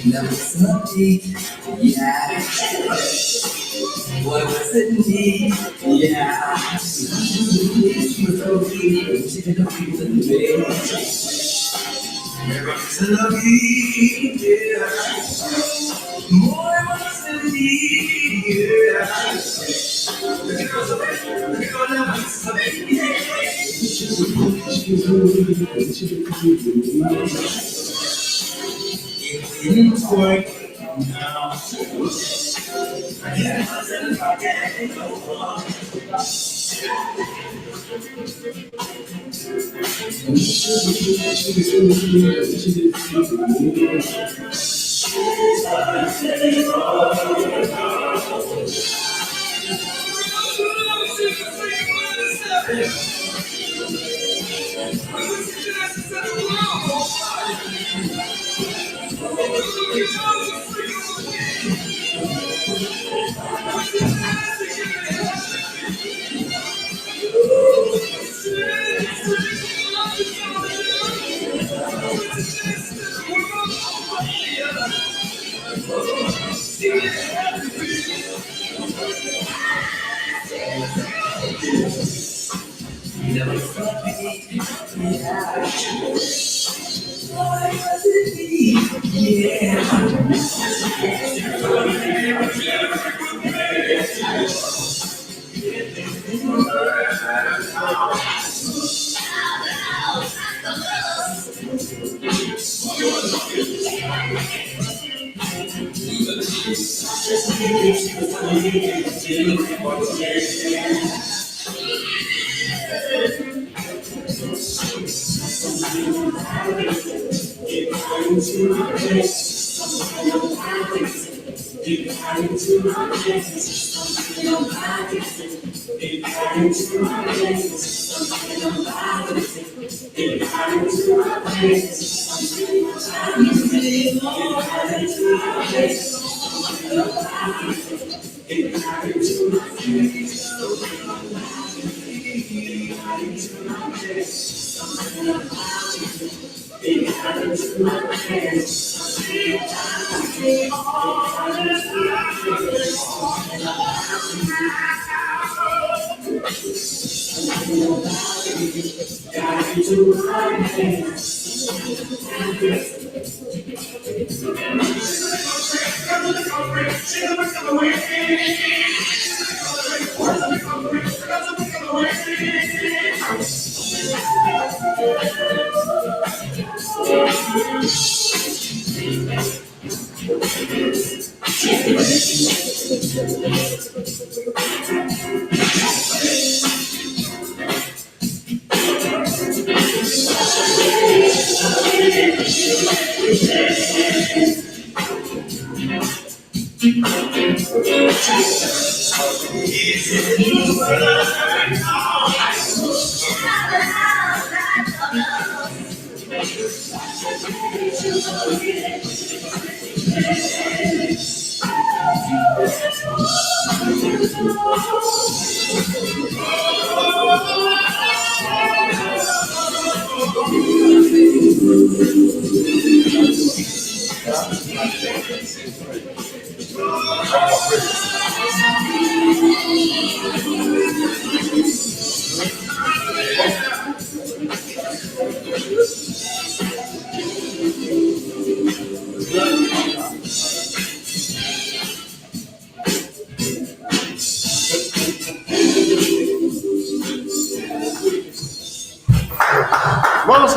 Never something, yeah. What was it need? Yeah. She was so deep, she didn't feel the way. Never something, yeah. More was it need, yeah. It didn't work now. Never something, yeah. Why was it me?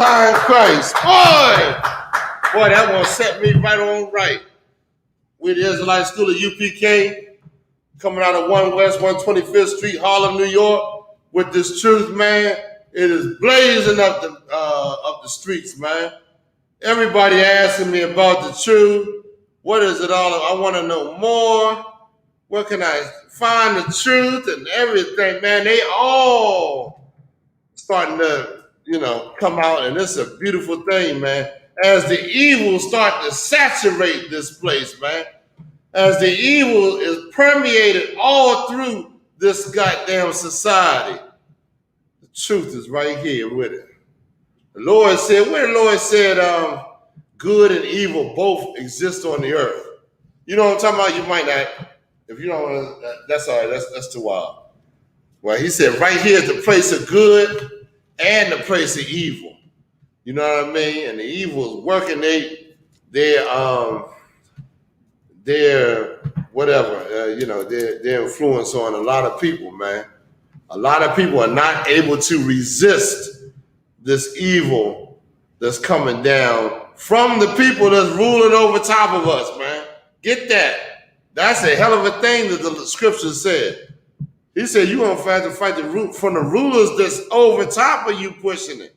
High in Christ. Boy, that one set me right on right. We're the Israelite School of UPK, coming out of 1 West 125th Street, Harlem, New York, with this truth, man. It is blazing up the streets, man. Everybody asking me about the truth. What is it all? I want to know more. Where can I find the truth and everything, man? They all starting to, come out, and it's a beautiful thing, man. As the evil start to saturate this place, man. As the evil is permeated all through this goddamn society. The truth is right here with it. The Lord said, good and evil both exist on the earth. You know what I'm talking about? You might not, if you don't want to, that's all right, that's too wild. Well, he said, right here is the place of good and the place of evil. You know what I mean? And the evil is working, their whatever, their influence on a lot of people, man. A lot of people are not able to resist this evil that's coming down from the people that's ruling over top of us, man. Get that. That's a hell of a thing that the scripture said. He said, you're going to have to fight from the rulers that's over top of you pushing it.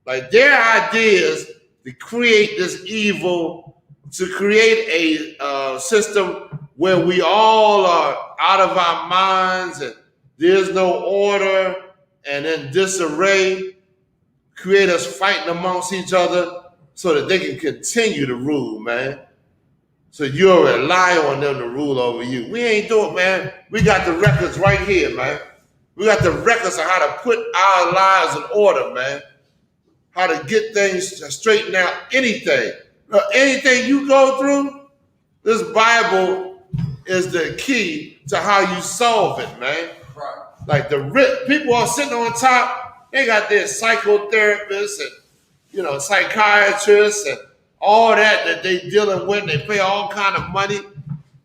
Like their ideas to create this evil, to create a system where we all are out of our minds and there's no order and in disarray, create us fighting amongst each other so that they can continue to rule, man. So you'll rely on them to rule over you. We ain't doing it, man. We got the records right here, man. We got the records of how to put our lives in order, man. How to get things straightened out, anything. Anything you go through, this Bible is the key to how you solve it, man. Right. Like the people are sitting on top, they got their psychotherapists and, psychiatrists and all that they dealing with. They pay all kind of money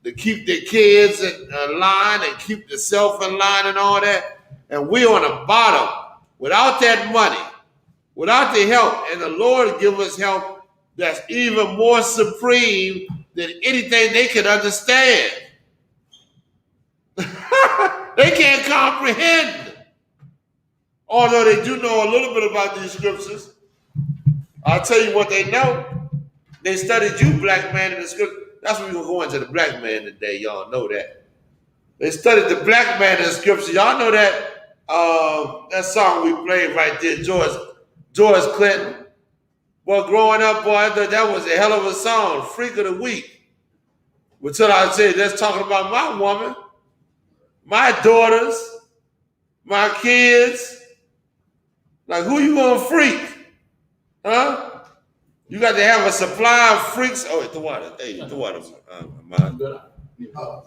to keep their kids in line and keep themselves in line and all that. And we on the bottom without that money, without the help. And the Lord give us help that's even more supreme than anything they can understand. They can't comprehend. Although they do know a little bit about these scriptures. I'll tell you what they know. They studied you, black man, in the scripture. That's what we're going to go into the black man today. Y'all know that. They studied the black man in the scripture. Y'all know that song we played right there, George Clinton. Well, growing up, boy, I thought that was a hell of a song, Freak of the Week. Until I said, that's talking about my woman, my daughters, my kids. Like, who you going to freak? Huh? You got to have a supply of freaks. Oh, the water. Hey, the water.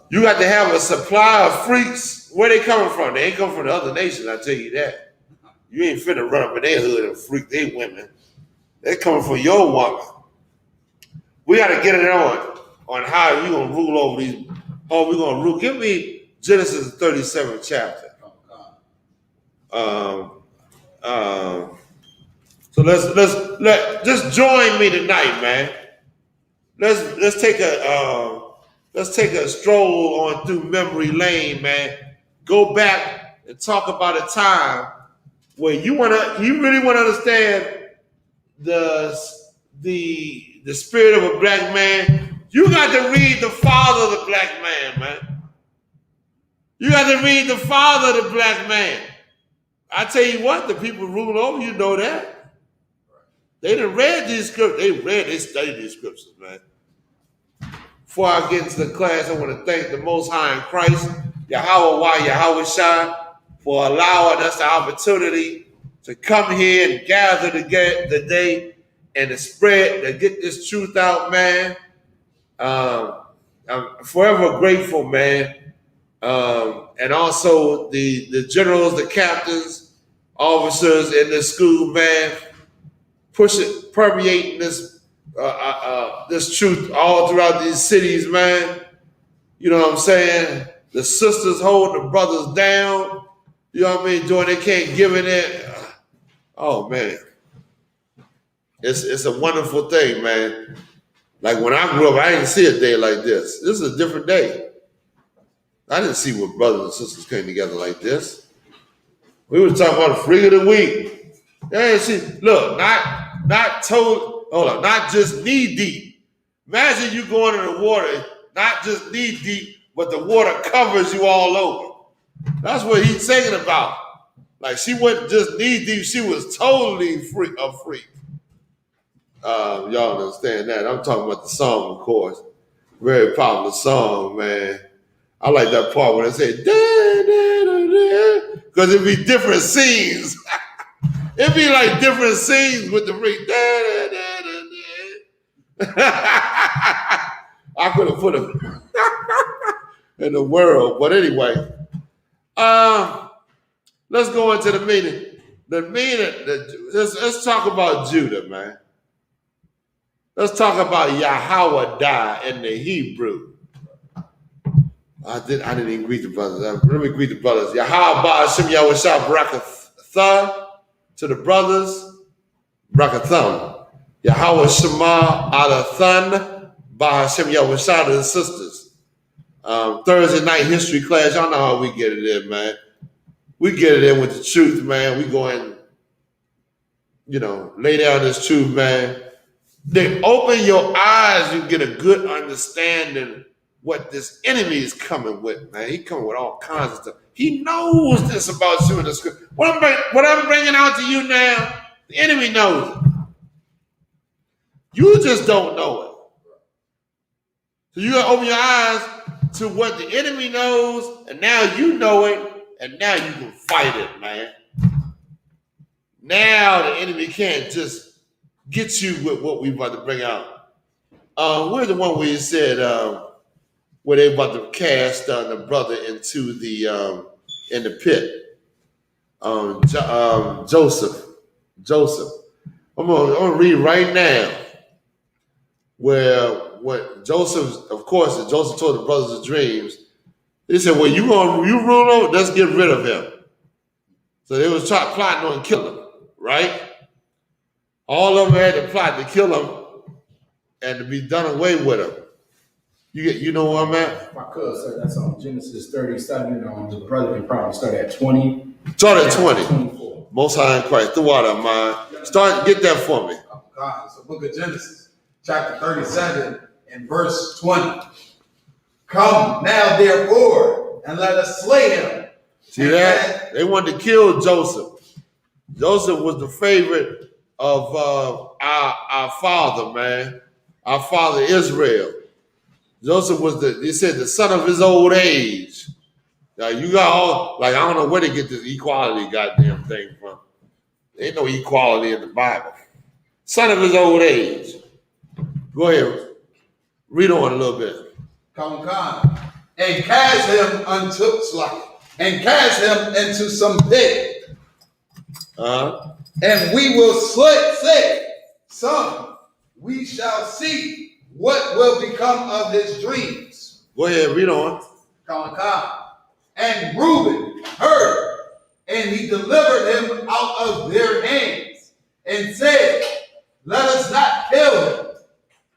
You got to have a supply of freaks. Where they coming from? They ain't come from the other nations, I tell you that. You ain't finna run up in their hood and freak their women. They coming from your woman. We got to get it on how you going to rule over these. Oh, we're going to rule. Give me Genesis 37th chapter. So let's just join me tonight, man. Let's take a stroll on through memory lane, man. Go back and talk about a time where you really want to understand the spirit of a black man. You got to read the father of the black man. You got to read the father of the black man. I tell you what, the people ruling over you know that. They done read these scriptures. They studied these scriptures, man. Before I get into the class, I want to thank the Most High in Christ, Yahweh Shai, for allowing us the opportunity to come here and gather today and to get this truth out, man. I'm forever grateful, man. And also the generals, the captains, officers in the school, man, permeating this truth all throughout these cities, man. You know what I'm saying? The sisters holding the brothers down. You know what I mean? Doing they can't give in it. Oh man. It's a wonderful thing, man. Like when I grew up, I didn't see a day like this. This is a different day. I didn't see where brothers and sisters came together like this. We were talking about the freak of the week. Yeah, see, look, not just knee deep. Imagine you going in the water, not just knee deep, but the water covers you all over. That's what he's singing about. Like she wasn't just knee deep, she was totally a freak. Y'all understand that? I'm talking about the song, of course. Very popular song, man. I like that part when they say because it'd be different scenes. It'd be like different scenes with the freak. I could have put him in the world, but anyway. Let's go into the meaning. Let's talk about Judah, man. Let's talk about Yahweh in the Hebrew. I didn't even greet the brothers. Let me greet the brothers. Yahweh Hashem Yahweh Barakathah to the brothers. Barakatham. Yahweh Shema Adathan Hashem Yahweh to the sisters. Thursday night history class. Y'all know how we get it in, man. We get it in with the truth, man. We go in, lay down this truth, man. They open your eyes, you get a good understanding what this enemy is coming with, man. He coming with all kinds of stuff. He knows this about you in the scripture. What I'm bringing out to you now, the enemy knows it. You just don't know it. So you gotta open your eyes to what the enemy knows, and now you know it. And now you can fight it, man. Now the enemy can't just get you with what we about to bring out. Where's the one where you said where they about to cast the brother into the in the pit? Joseph. I'm gonna read right now where what Joseph, of course, Joseph told the brothers the dreams. They said, well, you rule over, let's get rid of him. So they was plotting on killing him, right? All of them had to plot to kill him and to be done away with him. You know where I'm at? My cousin, sir, that's on Genesis 37. The brother can probably start at 20. Start at 20. 24. Most High in Christ, the water of mine. Get that for me. Oh God, it's the book of Genesis, chapter 37 and verse 20. Come now, therefore, and let us slay him. See that? They wanted to kill Joseph. Joseph was the favorite of our father, man. Our father Israel. Joseph was they said the son of his old age. Now you got all, I don't know where they get this equality goddamn thing from. There ain't no equality in the Bible. Son of his old age. Go ahead. Read on a little bit. Come, and cast him into some pit. And we will say, son, we shall see what will become of his dreams. Go ahead, read on. Come. And Reuben heard, and he delivered him out of their hands, and said, let us not kill him.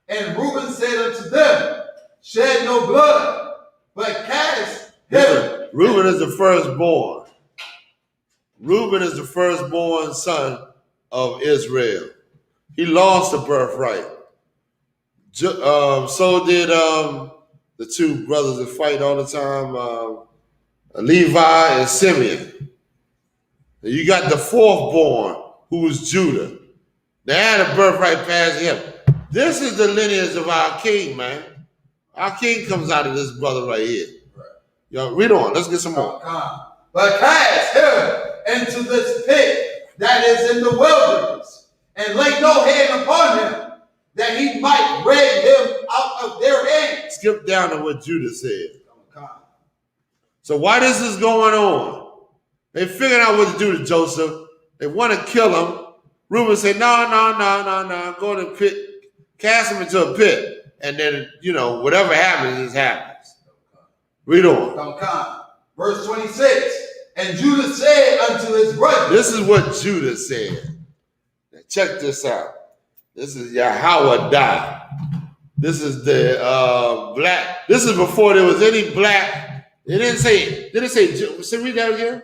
And Reuben said unto them, shed no blood, but cast him. Reuben is the firstborn. Reuben is the firstborn son of Israel. He lost the birthright. So did the two brothers that fight all the time, Levi and Simeon. And you got the fourthborn, who was Judah. They had a birthright past him. This is the lineage of our king, man. Our king comes out of this brother right here. Right. Yo, read on. Let's get some more. But cast him into this pit that is in the wilderness, and lay no hand upon him, that he might rid him out of their hands. Skip down to what Judah said. So why this is going on? They figured out what to do to Joseph. They want to kill him. Reuben said, no. Go to the pit. Cast him into a pit. And then, whatever happens, happens. Read on. Verse 26. And Judah said unto his brother. This is what Judah said. Now check this out. This is Yahweh. This is the black. This is before there was any black. It didn't say. Did it say? Read that again.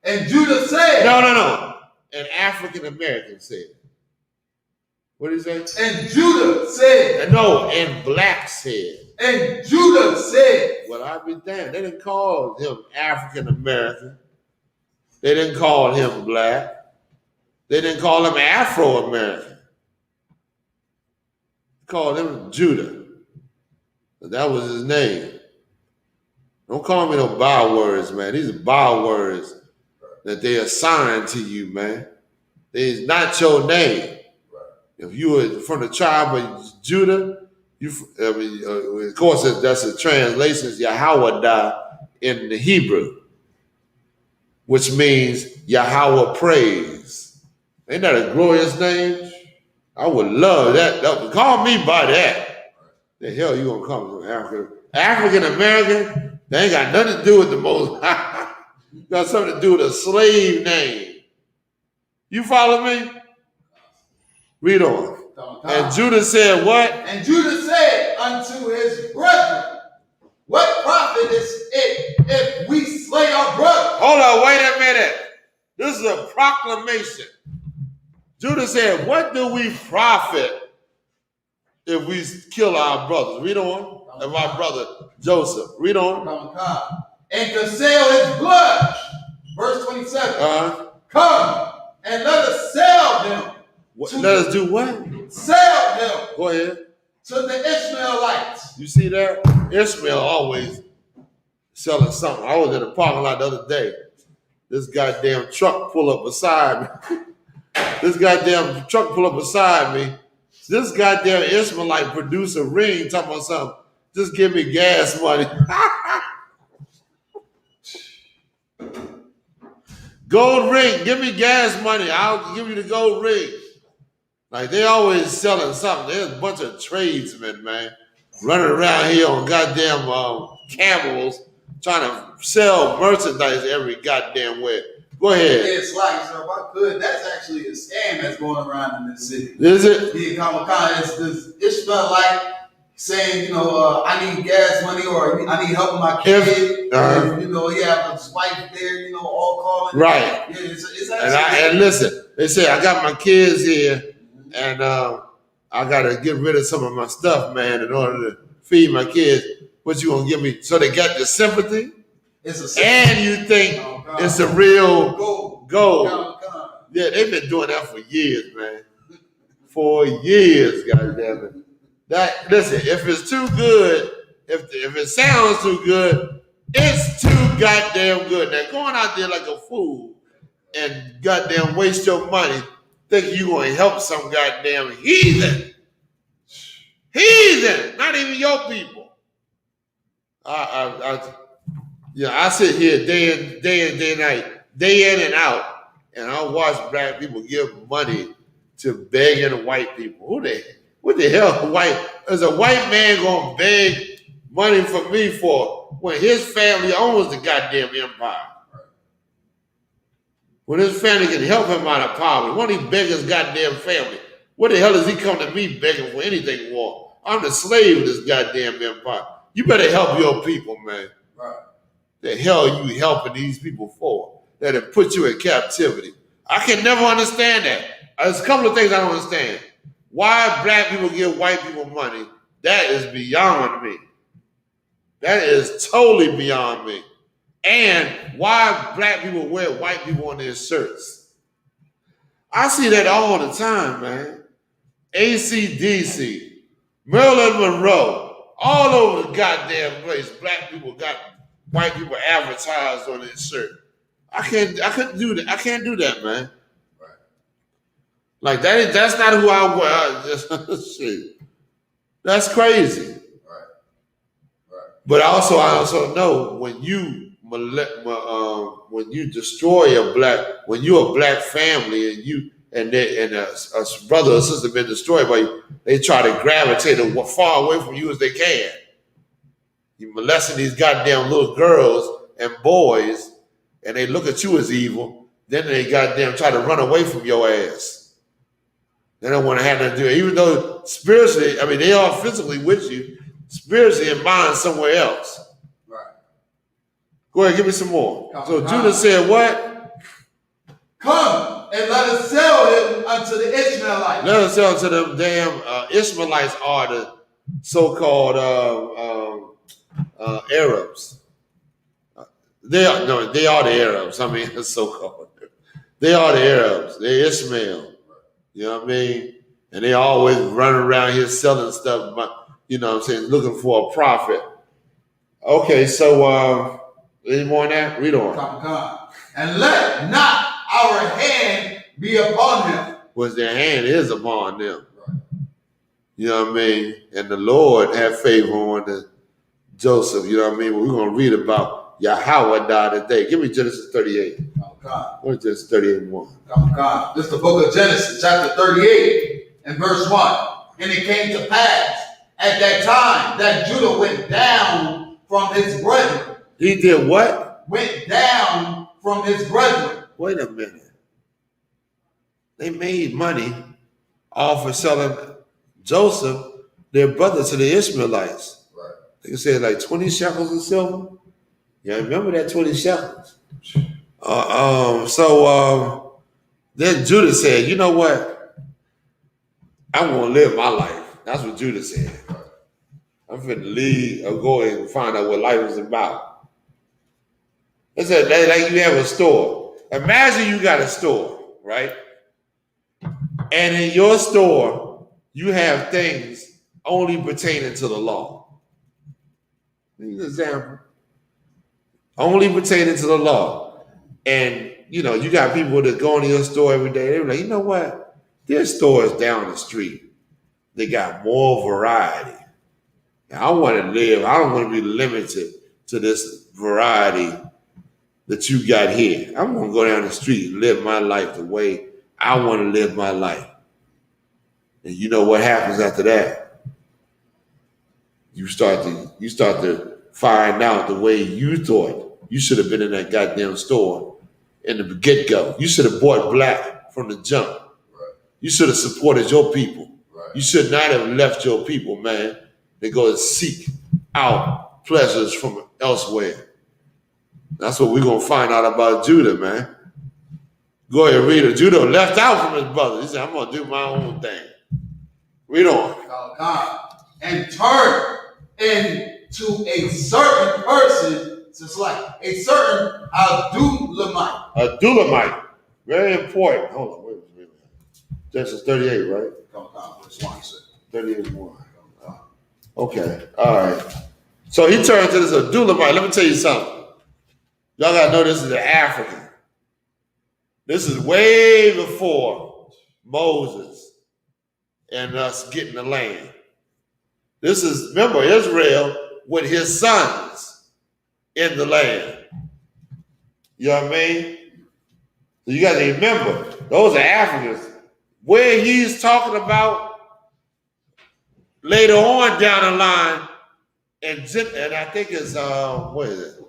And Judah said. No. An African American said. What did he say? And Judah said. No, and black said. And Judah said. Well, I'll be damned. They didn't call him African American. They didn't call him black. They didn't call him Afro American. They called him Judah. That was his name. Don't call me no bywords, man. These are bywords that they assign to you, man. It's not your name. If you were from the tribe of Judah, of course, that's a translation, it's Yahweh in the Hebrew, which means Yahweh praise. Ain't that a glorious name? I would love that. Call me by that. The hell you gonna come from Africa? African American, they ain't got nothing to do with the Most High. Got something to do with a slave name. You follow me? Read on. And Judah said what? And Judah said unto his brethren, what profit is it if we slay our brother? Hold on, wait a minute. This is a proclamation. Judah said, what do we profit if we kill our brothers? Read on. And my brother Joseph. Read on. And to sell his blood. Verse 27. Come and let us sell him. Let us do what? Sell him. Go ahead. To the Ishmaelites. You see that? Ishmael always selling something. I was in the parking lot the other day. This goddamn truck pull up beside me. This goddamn Ishmaelite produce a ring talking about something. Just give me gas money. Gold ring, give me gas money. I'll give you the gold ring. Like they always selling something. There's a bunch of tradesmen, man, running around here on goddamn camels trying to sell merchandise every goddamn way. Go ahead. It's like, so if I could, that's actually a scam that's going around in this city. Is it? Yeah, it's this Ishmaelite saying, I need gas money or I need help with my kid. Have his wife there, all calling. Right. Yeah, it's actually. And listen, they say I got my kids here, and I gotta get rid of some of my stuff, man, in order to feed my kids. What you gonna give me? So they got the sympathy, and you think it's a real gold. Yeah, they've been doing that for years, man. For years, goddamn it. Listen, if it's too good, if it sounds too good, it's too goddamn good. Now going out there like a fool and goddamn waste your money thinking you gonna help some goddamn heathen, not even your people. I sit here day in and out, and I watch black people give money to begging white people. What the hell is a white man gonna beg money from me for when his family owns the goddamn empire? When his family can help him out of poverty, why don't he beg his goddamn family? What the hell does he come to me begging for anything for? I'm the slave of this goddamn empire. You better help your people, man. Right. The hell are you helping these people for that have put you in captivity? I can never understand that. There's a couple of things I don't understand. Why black people give white people money, that is beyond me. That is totally beyond me. And why black people wear white people on their shirts. I see that all the time, man. AC/DC, Marilyn Monroe, all over the goddamn place, black people got white people advertised on their shirt. I couldn't do that. I can't do that, man. Like that's not who I was. Shit. That's crazy. Right. But I also know when you destroy when you're a black family and a brother or sister been destroyed by you, they try to gravitate as far away from you as they can. You molesting these goddamn little girls and boys, and they look at you as evil. Then they goddamn try to run away from your ass. They don't want to have nothing to do it. Even though spiritually, I mean, they are physically with you, spiritually and mind somewhere else. Right. Go ahead, give me some more. Come So on. Judah said what? Come and let us sell him unto the Ishmaelites. Let us sell to them damn Ishmaelites are the so-called Arabs. They are the Arabs. I mean, so-called. They are the Arabs. They're Ishmael. You know what I mean? And they always running around here selling stuff, you know what I'm saying, looking for a profit. Okay, so any more on that? Read on. Come. And let not our hand be upon him. Was their hand is upon them. Right. You know what I mean? And the Lord had favor on the Joseph. You know what I mean? We're going to read about Yahweh died today. Give me Genesis 38. What is Genesis 38 and 1? Come. This is the book of Genesis, chapter 38 and verse 1. And it came to pass at that time that Judah went down from his brethren. He did what? Went down from his brethren. Wait a minute. They made money off of selling Joseph, their brother, to the Ishmaelites. Right. They said like 20 shekels of silver. Yeah, remember that 20 shekels. So then Judah said, you know what? I want to live my life. That's what Judah said. I'm finna leave or go and find out what life is about. They said, like you have a store. Imagine you got a store, right? And in your store, you have things only pertaining to the law. Give you an example. Only pertaining to the law. And, you know, you got people that go into your store every day. They're like, you know what? There's stores down the street. They got more variety. Now, I want to live. I don't want to be limited to this variety that you got here. I'm going to go down the street and live my life the way I want to live my life. And you know what happens after that? You start to find out the way you thought you should have been in that goddamn store in the get-go. You should have bought black from the jump. Right. You should have supported your people. Right. You should not have left your people, man. They go and seek out pleasures from elsewhere. That's what we're going to find out about Judah, man. Go ahead, read it. Judah left out from his brother. He said, I'm going to do my own thing. Read on. And turn into a certain person, just like a certain Adulamite. Adulamite. Very important. Hold on. Wait a minute. Genesis 38, right? Verse 1. 38 and 1. Okay. All right. So he turned to this Adulamite. Let me tell you something. Y'all got to know this is an African. This is way before Moses and us getting the land. This is, remember, Israel with his sons in the land. You know what I mean? So you got to remember, those are Africans. Where he's talking about later on down the line, and I think it's, what is it?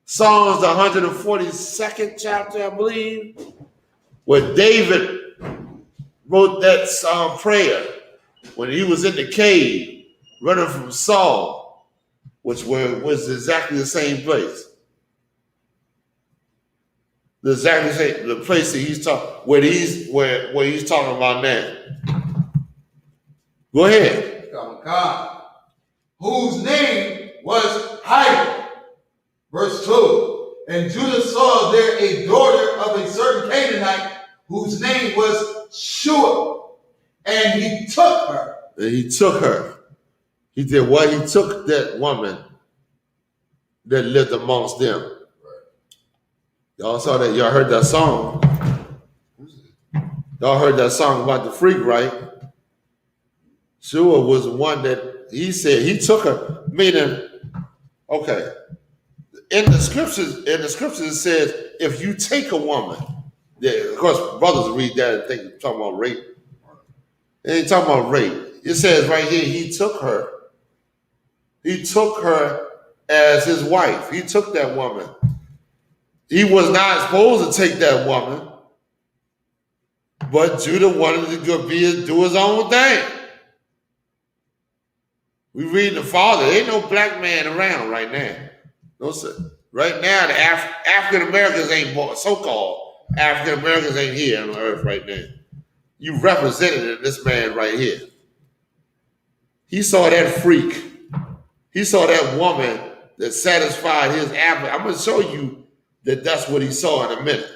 Psalms, the 142nd chapter, I believe, where David wrote that prayer when he was in the cave running from Saul, which was exactly the same place. The place that he's talking, where he's talking about now. Go ahead. God, whose name was Hiram. Verse 2. And Judah saw there a daughter of a certain Canaanite whose name was Shua, and he took her. He did what? He took that woman that lived amongst them. Y'all saw that? Y'all heard that song? Y'all heard that song about the freak, right? Shua was the one that he said he took her, meaning, okay. In the scriptures, it says if you take a woman, of course, brothers read that and think it's talking about rape. It ain't talking about rape. It says right here, he took her. He took her as his wife. He took that woman. He was not supposed to take that woman. But Judah wanted to do his own thing. We read the father. There ain't no black man around right now. No sir. Right now, the African Americans ain't born. So-called African Americans ain't here on earth right now. You represented this man right here. He saw that freak. He saw that woman that satisfied his appetite. I'm going to show you that that's what he saw in a minute.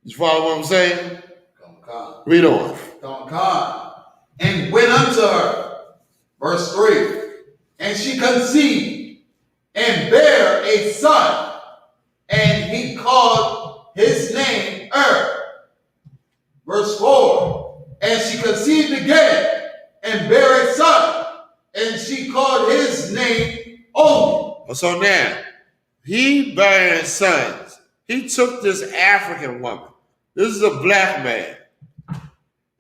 You follow what I'm saying? Read on. And went unto her, verse 3, and she conceived and bare a son, and he called his name Verse 4, and she conceived again and bare a son, and she called his name Only. So now, he bearing sons. He took this African woman. This is a black man.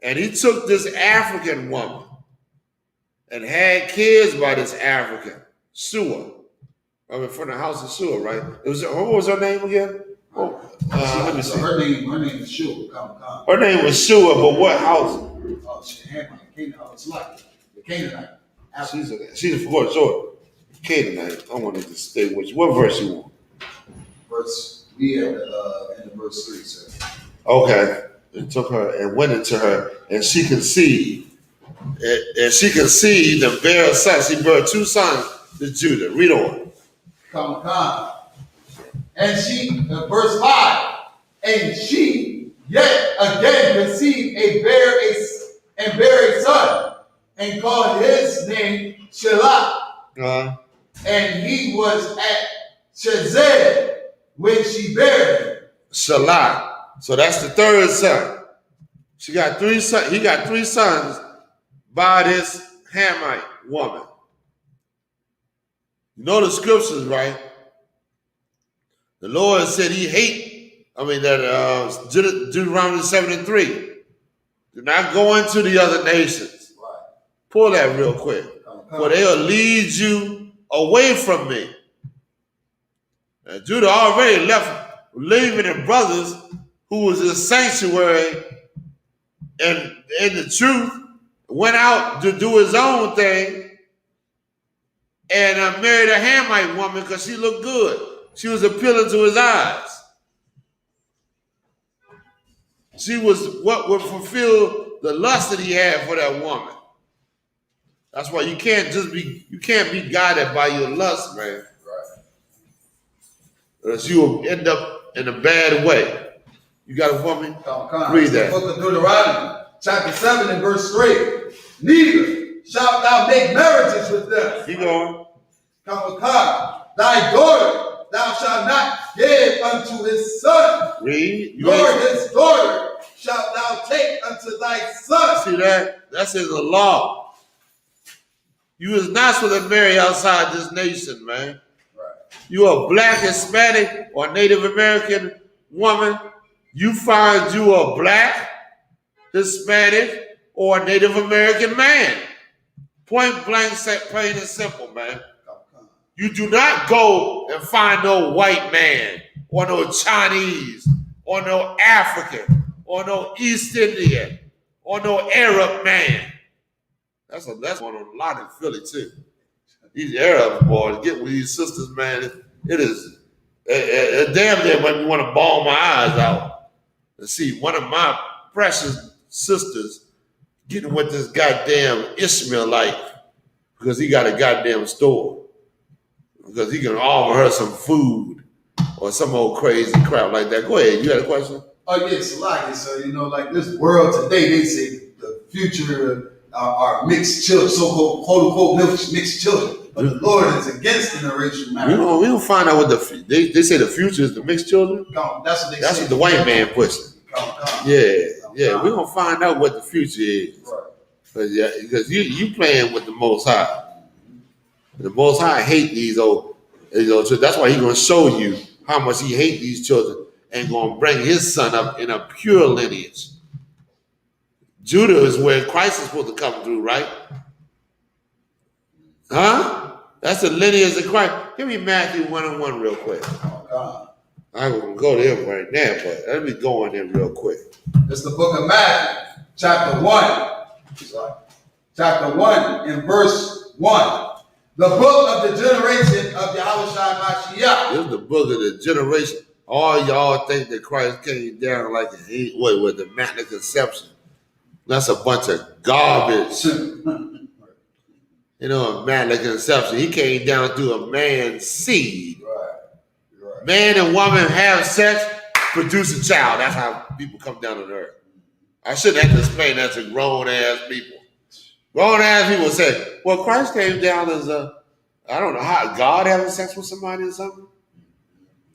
And he took this African woman and had kids by this African, Shua. I mean, from the house of Shua, right? What was her name again? Let me see. Her name is Shua. Her name was Shua, but what house? Oh, it's like the Canaanite. She's of course, sure. Canaanite. I wanted to stay with you. What verse you want? We have in the verse 3, sir. Okay. And took her and went into her, and she conceived. And she conceived and bare a son. She bare 2 sons to Judah. Read on. And she, verse 5, and she yet again conceived and bare a son, and called his name Shelah. And he was at Shazed when she bare him. Shelah. So that's the 3rd son. She got 3 sons. He got 3 sons by this Hamite woman. You know the scriptures, right? The Lord said he Deuteronomy 7:3. Do not go into the other nations. Right. Pull that real quick. For they'll lead you away from me. And Judah already left, leaving the brothers who was his sanctuary and in the truth, went out to do his own thing and married a Hamite woman because she looked good. She was appealing to his eyes. She was what would fulfill the lust that he had for that woman. That's why you can't be guided by your lust, man. Right. Or else you will end up in a bad way. You got a woman? Read that. The book of Deuteronomy, chapter 7 and verse 3. Neither shalt thou make marriages with them. Keep going. Thy daughter thou shalt not give unto his son. Read. Nor his daughter shalt thou take unto thy son. See that? That's in the law. You is not supposed to marry outside this nation, man. Right. You a black, Hispanic, or Native American woman. You find you a black, Hispanic, or Native American man. Point blank, plain and simple, man. You do not go and find no white man, or no Chinese, or no African, or no East Indian, or no Arab man. That's going on a lot in Philly too. These Arab boys get with these sisters, man. It is damn near make me want to bawl my eyes out to see one of my precious sisters getting with this goddamn Ishmaelite because he got a goddamn store. Because he can offer her some food or some old crazy crap like that. Go ahead. You had a question? Oh, yes, so like this world today, they say the future are mixed children, so-called quote-unquote mixed children. But the Lord is against interracial marriage. We don't find out what they say the future is the mixed children. That's what they say. That's what the white man pushing. Yeah. We're going to find out what the future is. Right. Because you playing with the Most High. The Most High hate these old children. That's why he's going to show you how much he hates these children and going to bring his son up in a pure lineage. Judah is where Christ is supposed to come through, right? Huh? That's the lineage of Christ. Give me Matthew 1:1 real quick. I ain't gonna go there right now, but let me go in there real quick. It's the book of Matthew, chapter 1. Chapter 1 and verse 1. The book of the generation of Yahushua Mashiach. This is the book of the generation. All y'all think that Christ came down like with the Immaculate Conception. That's a bunch of garbage. You know, Immaculate Conception. He came down through a man's seed. Right. Man and woman have sex, produce a child. That's how people come down on earth. I shouldn't have to explain that to grown-ass people. Grown-ass people say, well, Christ came down as I don't know, how God having sex with somebody or something?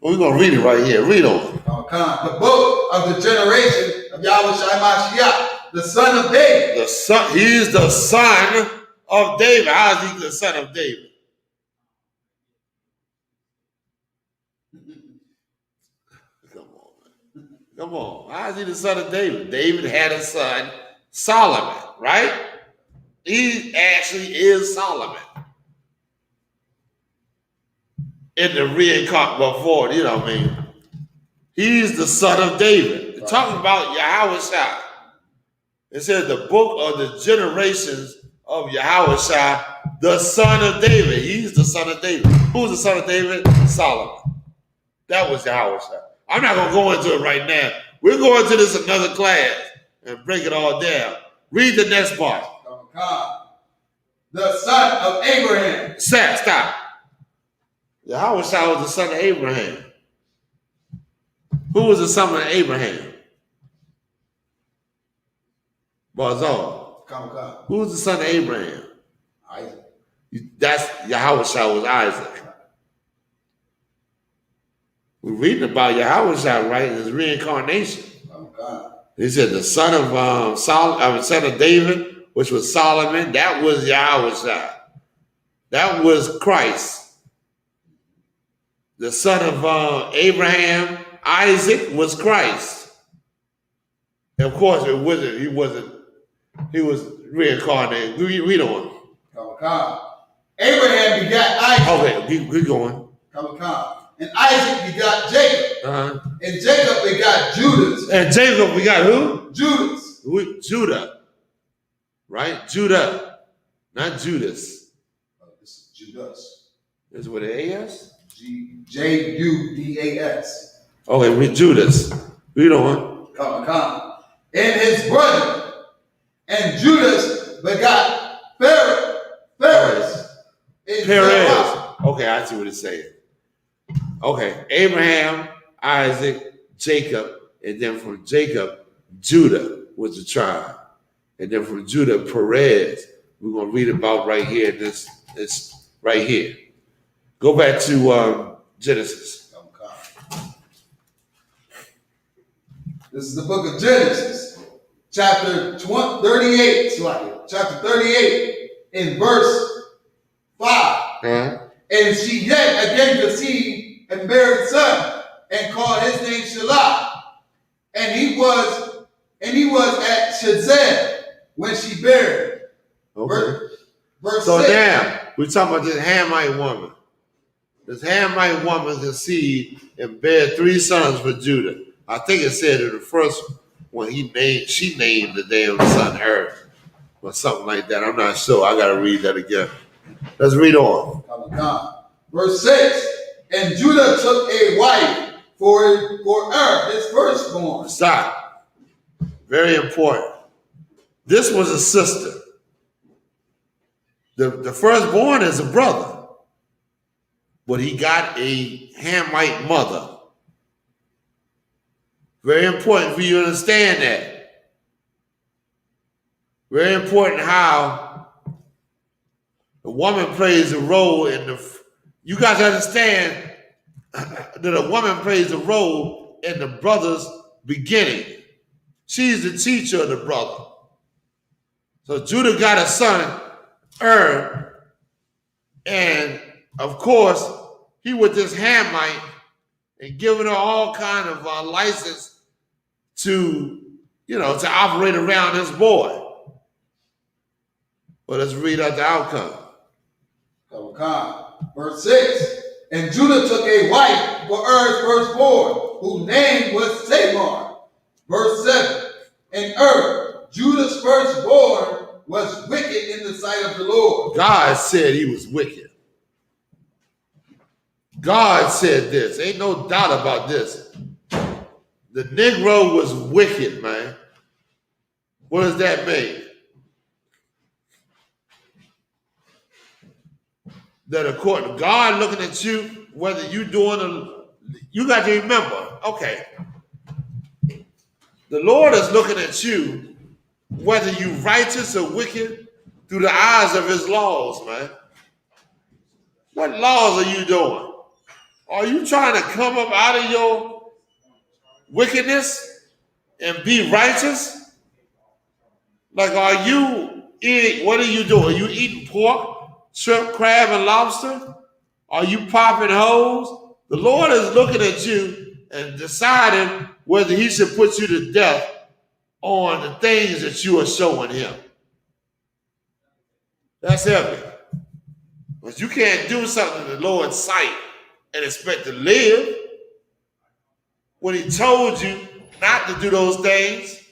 Well, we're going to read it right here. Read on. The book of the generation of Yahushua Mashiach, the son of David. He's the son of David. How is he the son of David? Come on. How is he the son of David? David had a son, Solomon, right? He actually is Solomon. In the reincarnate before, you know what I mean? He's the son of David. Right. Talking about Yahushua. It says the book of the generations of Yahushua, the son of David. He's the son of David. Who's the son of David? Solomon. That was Yahushua. I'm not going to go into it right now. We're going to this another class and break it all down. Read the next part. The son of Abraham. Stop. Yahushua was the son of Abraham. Who was the son of Abraham? Barzal. Who was the son of Abraham? Isaac. That's Yahushua was Isaac. We're reading about Yahushua, right? His reincarnation. He said the son of son of David, which was Solomon. That was Yahushua. That was Christ. The son of Abraham, Isaac, was Christ. And of course, he was reincarnated. Read on. Abraham begat Isaac. Okay, keep going. And Isaac begot Jacob. And Jacob begot Judas. And Jacob begot who? Judas. Judah. Right? Judah. Not Judas. This is Judas. This is what it is? Judas. Okay, with Judas. Read on. And his brother. And Judas begot Perez. Okay, I see what it's saying. Okay, Abraham, Isaac, Jacob, and then from Jacob, Judah was the tribe. And then from Judah, Perez. We're going to read about right here, this right here. Go back to Genesis. This is the book of Genesis, chapter 38. Chapter 38, in verse 5. And she yet again conceived and bare a son, and called his name Shelah. And he was at Shazam when she bare. Okay. Verse so 6. Now we're talking about this Hamite woman. This Hamite woman conceived and bare 3 sons for Judah. I think it said in the first one she named the damn son Earth or something like that. I'm not sure. I gotta read that again. Let's read on. Verse 6. And Judah took a wife for Earth, his firstborn. Stop. Very important. This was a sister. The firstborn is a brother, but he got a Hamite mother. Very important for you to understand that. Very important how the woman plays a role in the. You guys understand that a woman plays a role in the brother's beginning. She's the teacher of the brother. So Judah got a son, and of course, he was this Hamite and giving her all kind of license to operate around this boy. Well, let's read out the outcome. Verse 6. And Judah took a wife for Er's firstborn, whose name was Tamar. Verse 7. And Judah's firstborn, was wicked in the sight of the Lord. God said he was wicked. God said this. Ain't no doubt about this. The Negro was wicked, man. What does that mean? That according to God looking at you, whether you you got to remember, okay, the Lord is looking at you, whether you righteous or wicked, through the eyes of his laws, man. What laws are you doing? Are you trying to come up out of your wickedness and be righteous? Like, are you eating, what are you doing? Are you eating pork, shrimp, crab, and lobster? Are you popping hoes? The Lord is looking at you and deciding whether he should put you to death on the things that you are showing him. That's heavy. But you can't do something in the Lord's sight and expect to live when he told you not to do those things.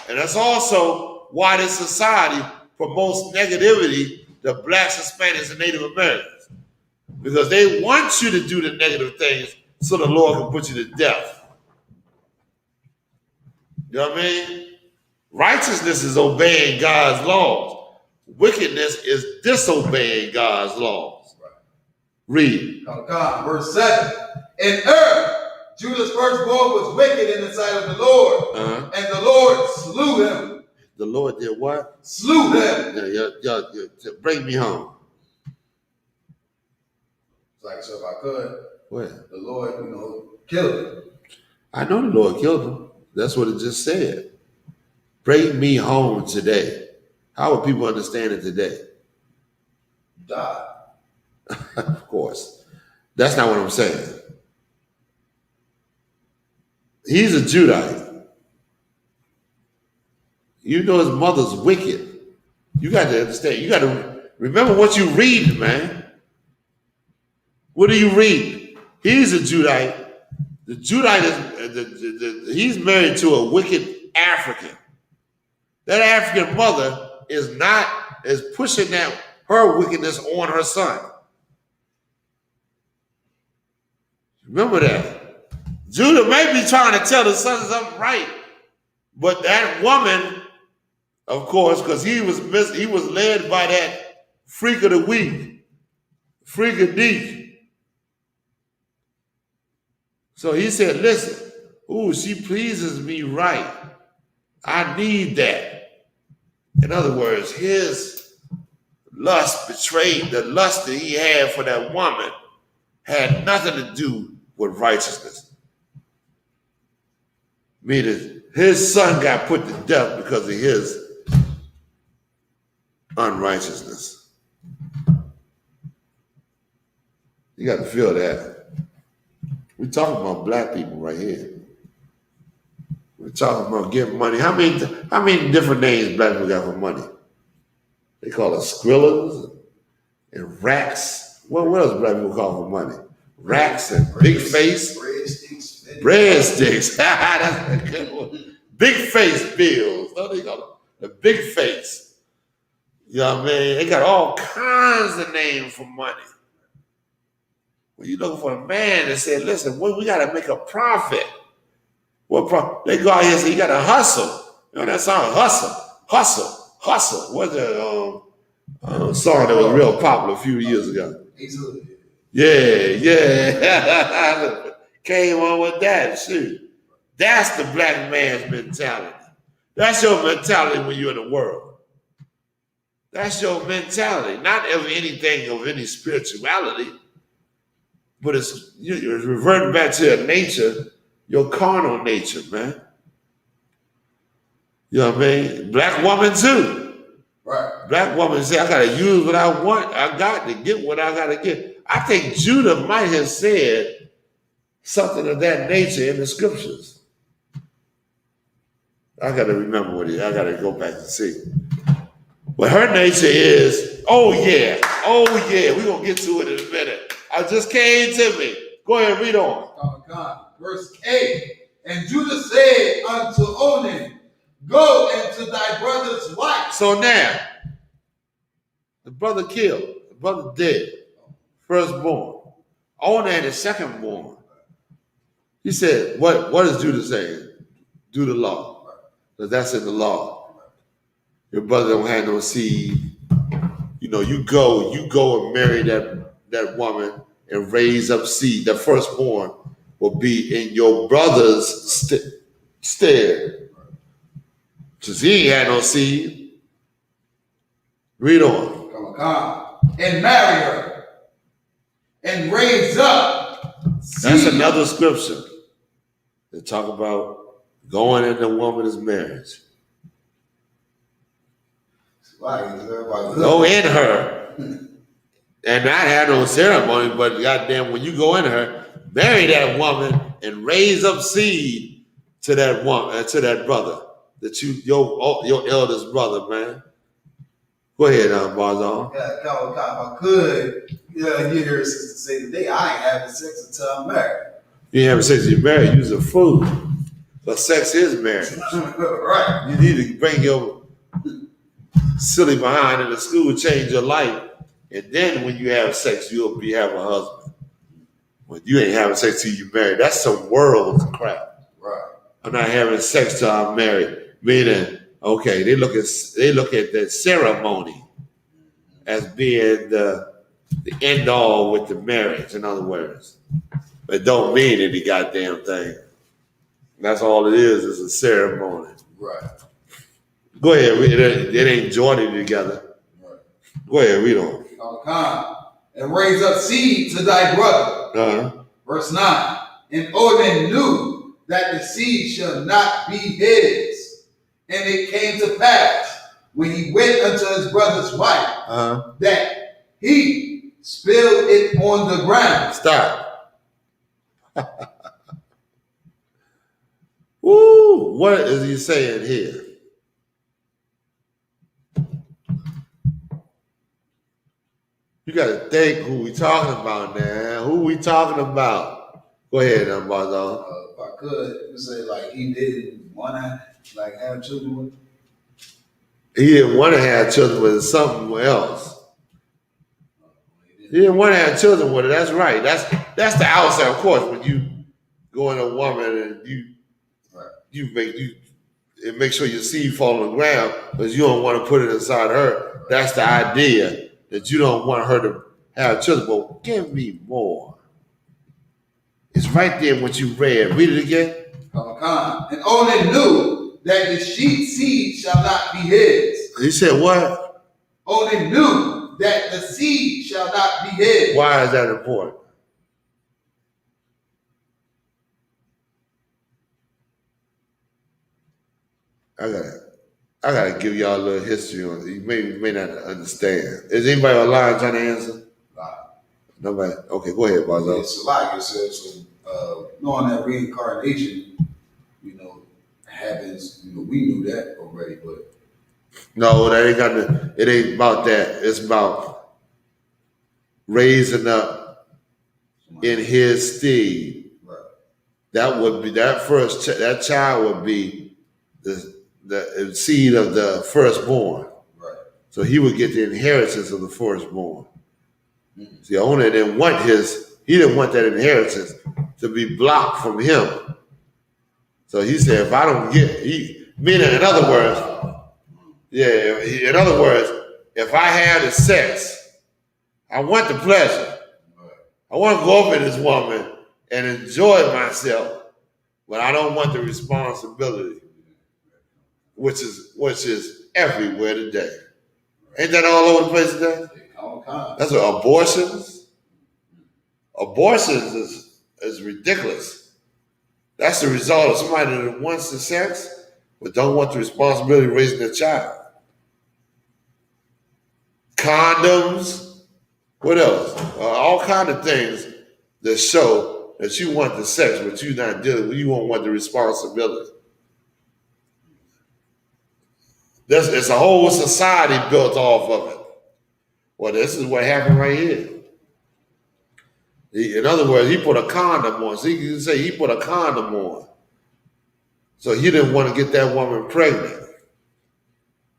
And that's also why this society promotes negativity to blacks, Hispanics, and Native Americans. Because they want you to do the negative things so the Lord can put you to death. You know what I mean? Righteousness is obeying God's laws. Wickedness is disobeying God's laws. Read. God, verse 7. And Judah's firstborn, was wicked in the sight of the Lord, and the Lord slew him. The Lord did what? Slew him. Yeah, bring me home. It's like, so if I could, Where? the Lord, killed him. I know the Lord killed him. That's what it just said. Bring me home today. How would people understand it today? Died. Of course. That's not what I'm saying. He's a Judite. You know his mother's wicked. You got to understand. You got to remember what you read, man. What do you read? He's a Judite. The Judite is he's married to a wicked African. That African mother is pushing her wickedness on her son. Remember that. Judah may be trying to tell the son something right, but that woman, of course, because he was led by that freak of the week, freak of deep. So he said, listen, she pleases me right. I need that. In other words, his lust betrayed the lust that he had for that woman had nothing to do with righteousness. Meaning his son got put to death because of his unrighteousness. You got to feel that. We're talking about black people right here. We're talking about getting money. How many different names black people got for money? They call it skrillers and racks. What else black people call for money? Racks and big face. Breadsticks. That's a good one. Big face bills. What do they call it? The big face. You know what I mean? They got all kinds of names for money. When you're looking for a man that said, listen, we got to make a profit. What profit? They go out here and say, you got to hustle. You know that song, hustle. What's that song that was real popular a few years ago? Isupk. Yeah. Came on with that, shoot. That's the black man's mentality. That's your mentality when you're in the world. That's your mentality. Not of anything of any spirituality, but you're reverting back to your nature, your carnal nature, man. You know what I mean? Black woman too. Right. Black woman say, I gotta use what I want. I got to get what I gotta get. I think Judah might have said something of that nature in the scriptures. I got to remember I got to go back and see. But her nature is, oh yeah, we're going to get to it in a minute. I just came to me. Go ahead, read on. Verse 8. And Judah said unto Onan, go into thy brother's wife. So now, the brother killed, the brother dead, firstborn. Onan is secondborn. He said, what is Judah saying? Do the law. Because that's in the law. Your brother don't have no seed. You know, you go and marry that woman and raise up seed. The firstborn will be in your brother's stead. Since he ain't had no seed. Read on. And marry her. And raise up seed. That's another scripture that talk about going into a woman's marriage. Go in her and not have no ceremony, but goddamn, when you go in her, marry that woman and raise up seed to that woman, to that brother, that your eldest brother, man. Go ahead, Barzal. Yeah, if I could, you hear a sister say today, I ain't having sex until I'm married. You ain't having sex, you're married, you're a fool. But sex is marriage. Right. You need to bring your silly behind into school, change your life, and then when you have sex, you'll have a husband. When you ain't having sex till you married, that's some world crap. Right. I'm not having sex till I'm married. Meaning, okay, they look at the ceremony as being the end all with the marriage, in other words. But it don't mean any goddamn thing. That's all it is a ceremony. Right. Go ahead, it ain't joining together. Right. Go ahead, read on. And raise up seed to thy brother. Uh-huh. Verse 9. And Onan knew that the seed shall not be his. And it came to pass, when he went unto his brother's wife, that he spilled it on the ground. Stop. Woo! What is he saying here? You got to think who we talking about now. Who we talking about? Go ahead, Barzal. If I could say, like, he didn't want to have children with. He didn't want to have children with something else. He didn't want to have children with her. That's right. That's the outside, of course. When you go in a woman and it makes sure your seed fall on the ground because you don't want to put it inside her. That's the idea, that you don't want her to have children. But give me more. It's right there what you read. Read it again. And Onan knew that the seed shall not be his. He said what? Onan knew that the seed shall not be his. Why is that important? I gotta give y'all a little history on it. You may not understand. Is anybody online trying to answer? Nobody? Okay, go ahead, Barzal. It's like it says, knowing that reincarnation, happens, we knew that already, but. No, it ain't about that. It's about raising up in his stead. Right. That would be that child would be the seed of the firstborn. Right. So he would get the inheritance of the firstborn. Mm-hmm. See, Onan didn't want that inheritance to be blocked from him. So he said, if I don't meaning in other words, if I have the sex, I want the pleasure. I want to go up in this woman and enjoy myself, but I don't want the responsibility, which is everywhere today. Ain't that all over the place today? That's what abortions. Abortions is ridiculous. That's the result of somebody that wants the sex, but don't want the responsibility of raising their child. Condoms, what else? All kind of things that show that you want the sex, but you're not dealing with. You won't want the responsibility. It's a whole society built off of it. Well, this is what happened right here. In other words, he put a condom on. So you can say he put a condom on. So he didn't want to get that woman pregnant.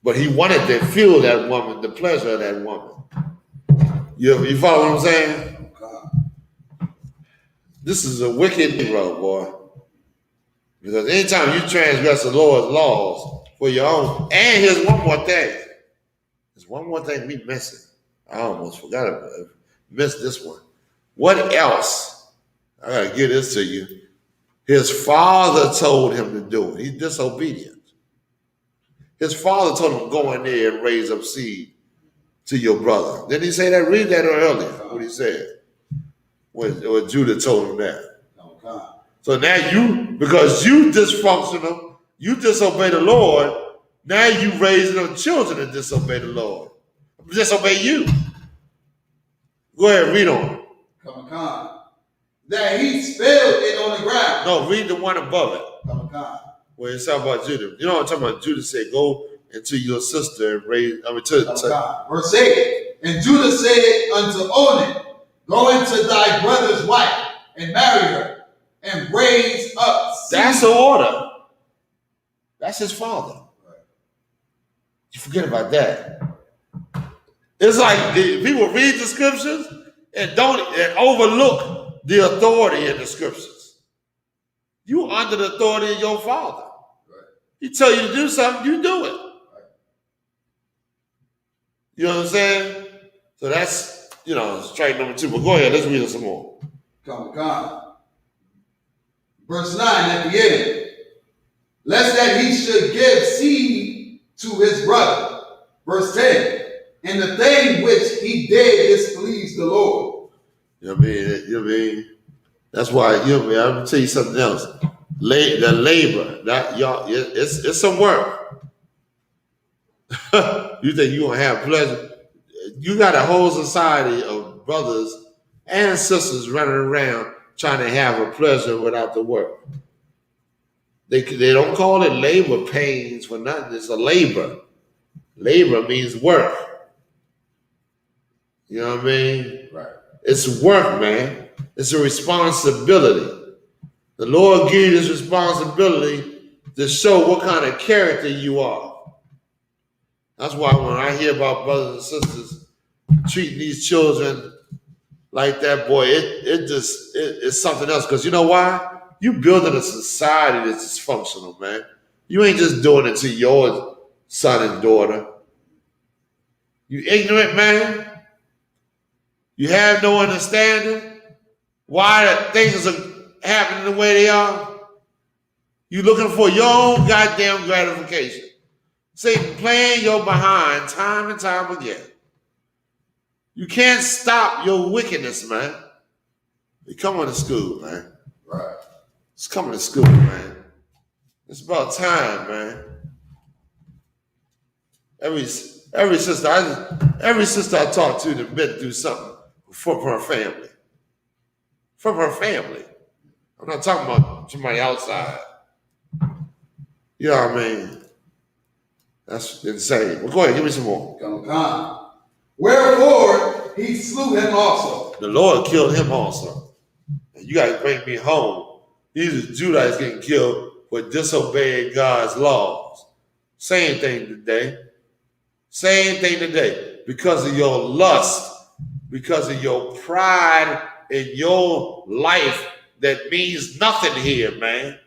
But he wanted to feel that woman, the pleasure of that woman. You follow what I'm saying? This is a wicked road, boy. Because anytime you transgress the Lord's laws for your own, and here's one more thing. There's one more thing we missing. I almost forgot about it. Missed this one. What else? I gotta give this to you. His father told him to do it. He's disobedient. His father told him, go in there and raise up seed to your brother. Didn't he say that? Read that earlier, what he said. When Judah told him that. So now because you dysfunctional, you disobey the Lord, now you raising up children to disobey the Lord. Disobey you. Go ahead, read on. Come on. That he spilled it on the ground. No, read the one above it. Come on. Where it's talking about Judah. You know what I'm talking about? Judah said, go into your sister and raise, Verse 8. And Judah said unto Onan, go into thy brother's wife and marry her and raise up seed. That's the order. That's his father. You forget about that. It's like people read the scriptures and overlook the authority in the scriptures. You under the authority of your father. He tell you to do something, you do it. You know what I'm saying? So that's, strike number 2. But go ahead, let's read it some more. Come. Verse 9 at the end. Lest that he should give seed to his brother. Verse 10. And the thing which he did displeased the Lord. You know what I mean? That's why, I'm going to tell you something else. The labor, it's some work. You think you're going to have pleasure? You got a whole society of brothers and sisters running around trying to have a pleasure without the work. They don't call it labor pains for nothing. It's a labor. Labor means work. You know what I mean? Right. It's work, man. It's a responsibility. The Lord gave you this responsibility to show what kind of character you are. That's why when I hear about brothers and sisters treating these children like that, boy, it's something else. Because you know why? You building a society that's dysfunctional, man. You ain't just doing it to your son and daughter. You ignorant, man. You have no understanding why things are happening the way they are. You looking for your own goddamn gratification. Satan playing your behind time and time again. You can't stop your wickedness, man. You come to school, man. Right. It's coming to school, man. It's about time, man. Every sister I talk to has been through something from her family. From her family. I'm not talking about somebody outside. You know what I mean? That's insane. Well, go ahead, give me some more. Come. Wherefore he slew him also. The Lord killed him also. And you got to bring me home. These are Judites getting killed for disobeying God's laws. Same thing today. Same thing today. Because of your lust, because of your pride in your life that means nothing here, man.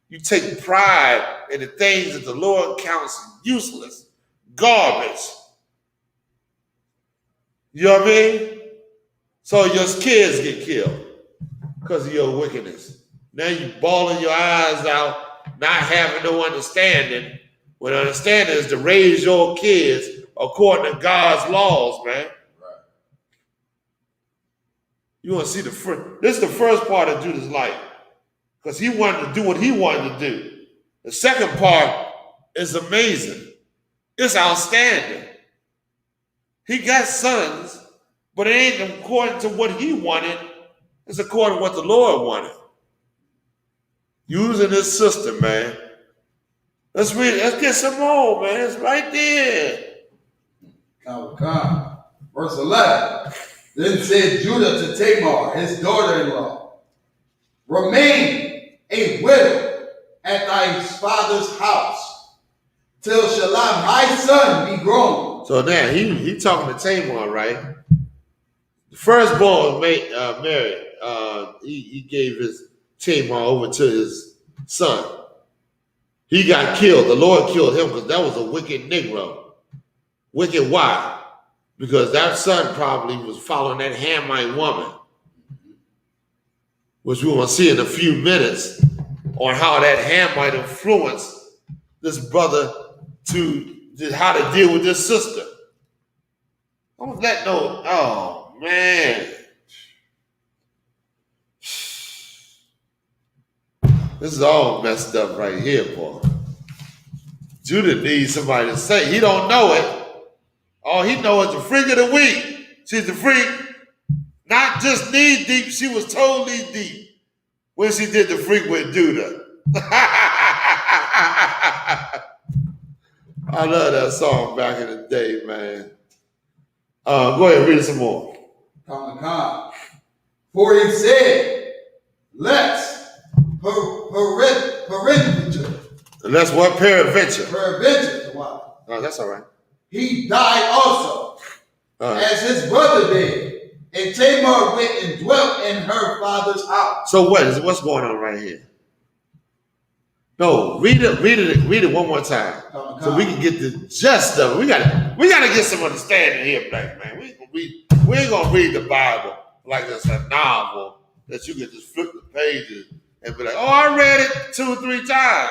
You take pride in the things that the Lord counts useless, garbage. You know what I mean? So your kids get killed because of your wickedness. Now you bawling your eyes out, not having no understanding. When understanding is to raise your kids according to God's laws, man. Right. You want to see this is the first part of Judah's life. Because he wanted to do what he wanted to do. The second part is amazing. It's outstanding. He got sons, but it ain't according to what he wanted. It's according to what the Lord wanted. Using this system, man. Let's read it. Let's get some more, man. It's right there. Come. Verse 11. Then said Judah to Tamar, his daughter-in-law, remain a widow at thy father's house, till shall my son be grown. So now he talking to Tamar, right? The firstborn married. He gave his Tamar over to his son. He got killed. The Lord killed him because that was a wicked Negro. Wicked why? Because that son probably was following that Hamite woman, which we're going to see in a few minutes on how that Hamite influenced this brother to how to deal with this sister. Don't let no, oh man. This is all messed up right here, boy. Judah needs somebody to say. He don't know it. All he knows is the freak of the week. She's the freak, not just knee deep. She was totally deep when she did the freak with Judah. I love that song back in the day, man. Go ahead, read some more. Come. For he said, let's peradventure. And that's what peradventure. Peradventure. Wow. Oh, that's all right. He died also, as his brother did, and Tamar went and dwelt in her father's house. So what's going on right here? No, read it one more time, so we can get the gist of it. We gotta get some understanding here, black man. We ain't gonna read the Bible like it's a novel that you can just flip the pages and be like, oh, I read it 2 or 3 times.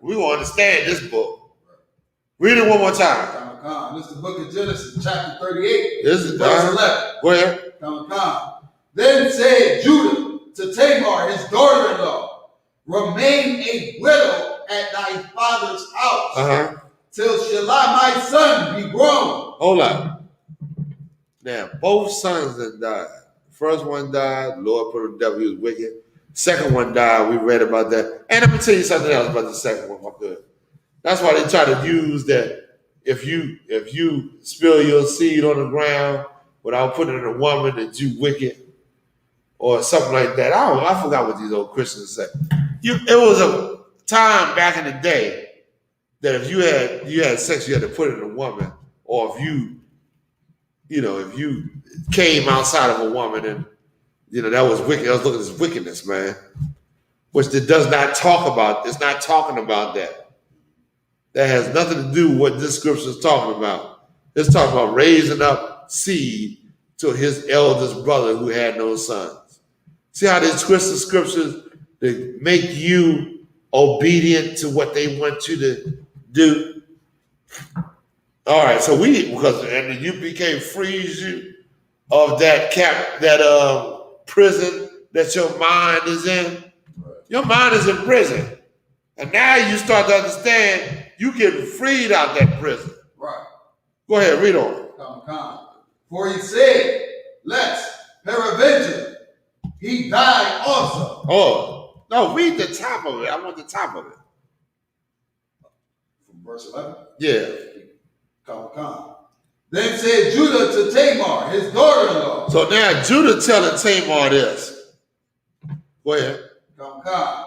We gonna understand this book. Read it one more time. This is the book of Genesis, chapter 38, verse 11. Go ahead. Then said Judah to Tamar, his daughter-in-law, remain a widow at thy father's house, till shall my son be grown. Hold on. Now, both sons that died. The first one died, the Lord put him down, he was wicked. Second one died, we read about that. And let me tell you something else about the second one, my good. That's why they try to use that if you spill your seed on the ground without putting it in a woman, that you wicked or something like that. I forgot what these old Christians say. It was a time back in the day that if you had sex, you had to put it in a woman, or if you came outside of a woman and that was wicked. I was looking at this wickedness, man, which it does not talk about. It's not talking about that. That has nothing to do with what this scripture is talking about. It's talking about raising up seed to his eldest brother who had no sons. See how they twist the scriptures to make you obedient to what they want you to do? All right, so and the UPK frees you of that prison that your mind is in. Your mind is in prison. And now you start to understand you getting freed out that prison. Right. Go ahead, read on. Come. For he said, let's peradventure. He died also. Oh, no, read the top of it. I want the top of it. From verse 11? Yeah. Come. Then said Judah to Tamar, his daughter-in-law. So now Judah telling Tamar this. Go ahead. Come.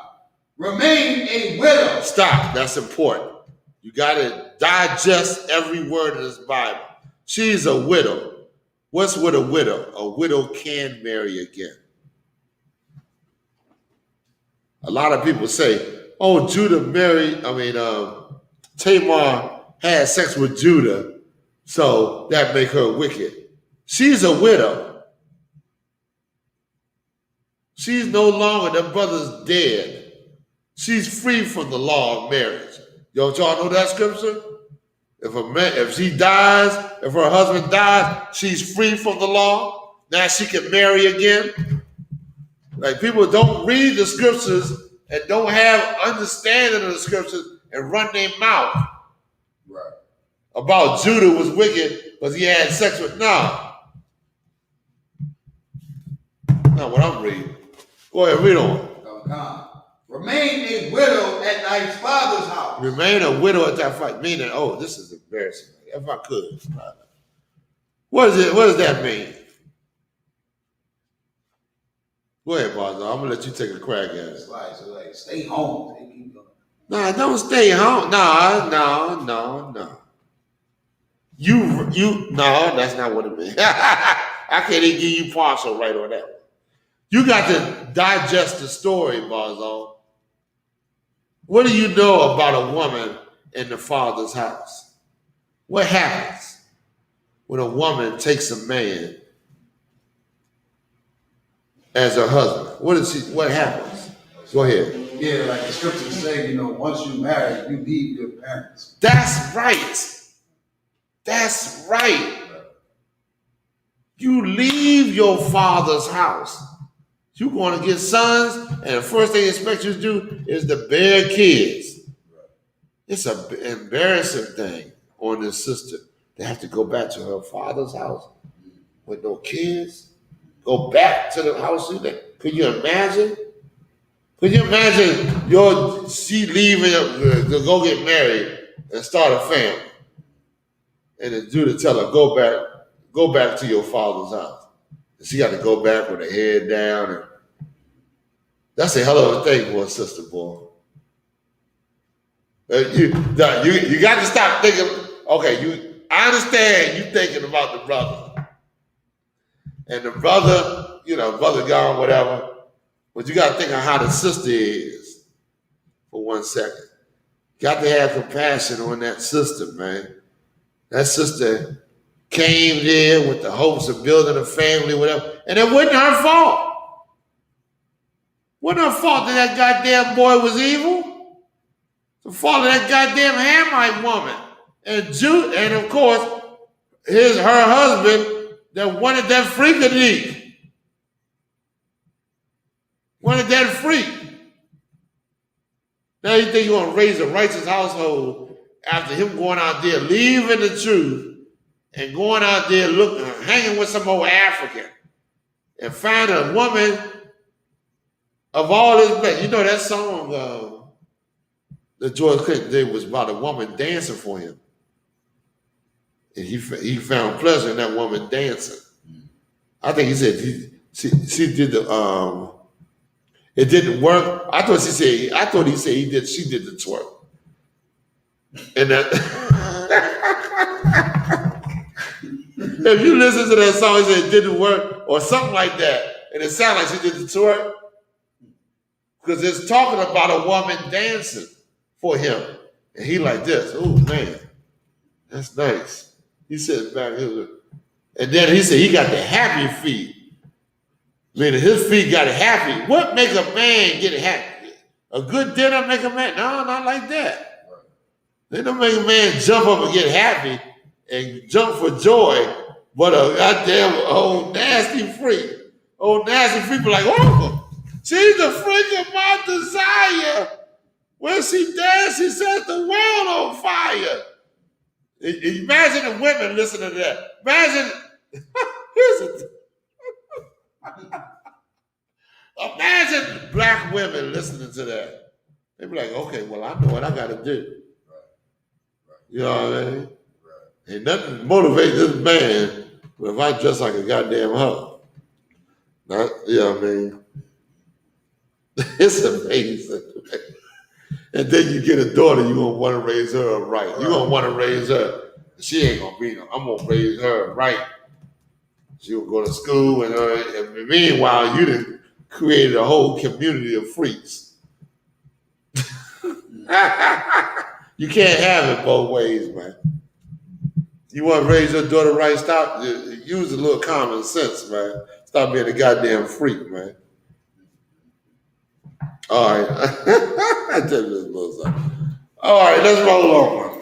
Remain a widow. Stop. That's important. You got to digest every word of this Bible. She's a widow. What's with a widow? A widow can marry again. A lot of people say, oh, Tamar had sex with Judah, so that make her wicked. She's a widow. She's no longer, the brother's dead. She's free from the law of marriage. Y'all know that scripture? If she dies, if her husband dies, she's free from the law. Now she can marry again. Like, people don't read the scriptures and don't have understanding of the scriptures and run their mouth about Judah was wicked because he had sex with not what I'm reading. Go ahead, read on. Remain a widow at thy father's house. Remain a widow at thy father's. Meaning, this is embarrassing. If I could. What does that mean? Go ahead, Barzal. I'm gonna let you take a crack at it. It's like stay home. They keep going. Nah, don't stay home. No. No, that's not what it means. I can't even give you partial right on that one. You got to digest the story, Barzal. What do you know about a woman in the Father's house? What happens when a woman takes a man as her husband? What happens? Go ahead. Yeah, like the scriptures say, once you marry, you leave your parents. That's right. That's right. You leave your father's house. You're going to get sons, and the first thing they expect you to do is to bear kids. It's an embarrassing thing on this sister to have to go back to her father's house with no kids. Go back to the house. Could you imagine? Could you imagine she leaving to go get married and start a family? And the dude to tell her, go back to your father's house. And she got to go back with her head down. And that's a hell of a thing for a sister, boy. You got to stop thinking, okay, I understand you thinking about the brother. And the brother, brother gone, whatever. But you got to think of how the sister is for 1 second. Got to have compassion on that sister, man. That sister came there with the hopes of building a family, whatever, and it wasn't her fault. Wasn't her fault that goddamn boy was evil. It's the fault of that goddamn Hamite woman. And of course, her husband that wanted that freak. Wanted that freak. Now you think you're going to raise a righteous household after him going out there, leaving the truth, and going out there hanging with some old African, and find a woman of all his best. You know that song that George Clinton did was about a woman dancing for him. And he found pleasure in that woman dancing. I think he said she did the it didn't work. I thought he said she did the twerk. And that if you listen to that song, he said it didn't work or something like that, and it sounded like she did the twerk because it's talking about a woman dancing for him, and he like this. Oh man, that's nice. He said back here, and then he said he got the happy feet. Meaning his feet got happy. What makes a man get happy? A good dinner make a man? No, not like that. They don't make a man jump up and get happy and jump for joy, but a goddamn old nasty freak. Old nasty freak be like, oh, she's the freak of my desire. When she dances, she sets the world on fire. Imagine the women listening to that. Imagine, imagine black women listening to that. They be like, okay, well, I know what I got to do. You know what I mean? Right. Ain't nothing to motivate this man, but if I dress like a goddamn hoe. You know what I mean? It's amazing. And then you get a daughter, you're going to want to raise her right. You're going to want to raise her. She ain't going to be no. I'm going to raise her right. She will go to school, and meanwhile, you done created a whole community of freaks. You can't have it both ways, man. You want to raise your daughter right, stop, use a little common sense, man. Stop being a goddamn freak, man. All right. I tell you this little something. All right, let's roll on.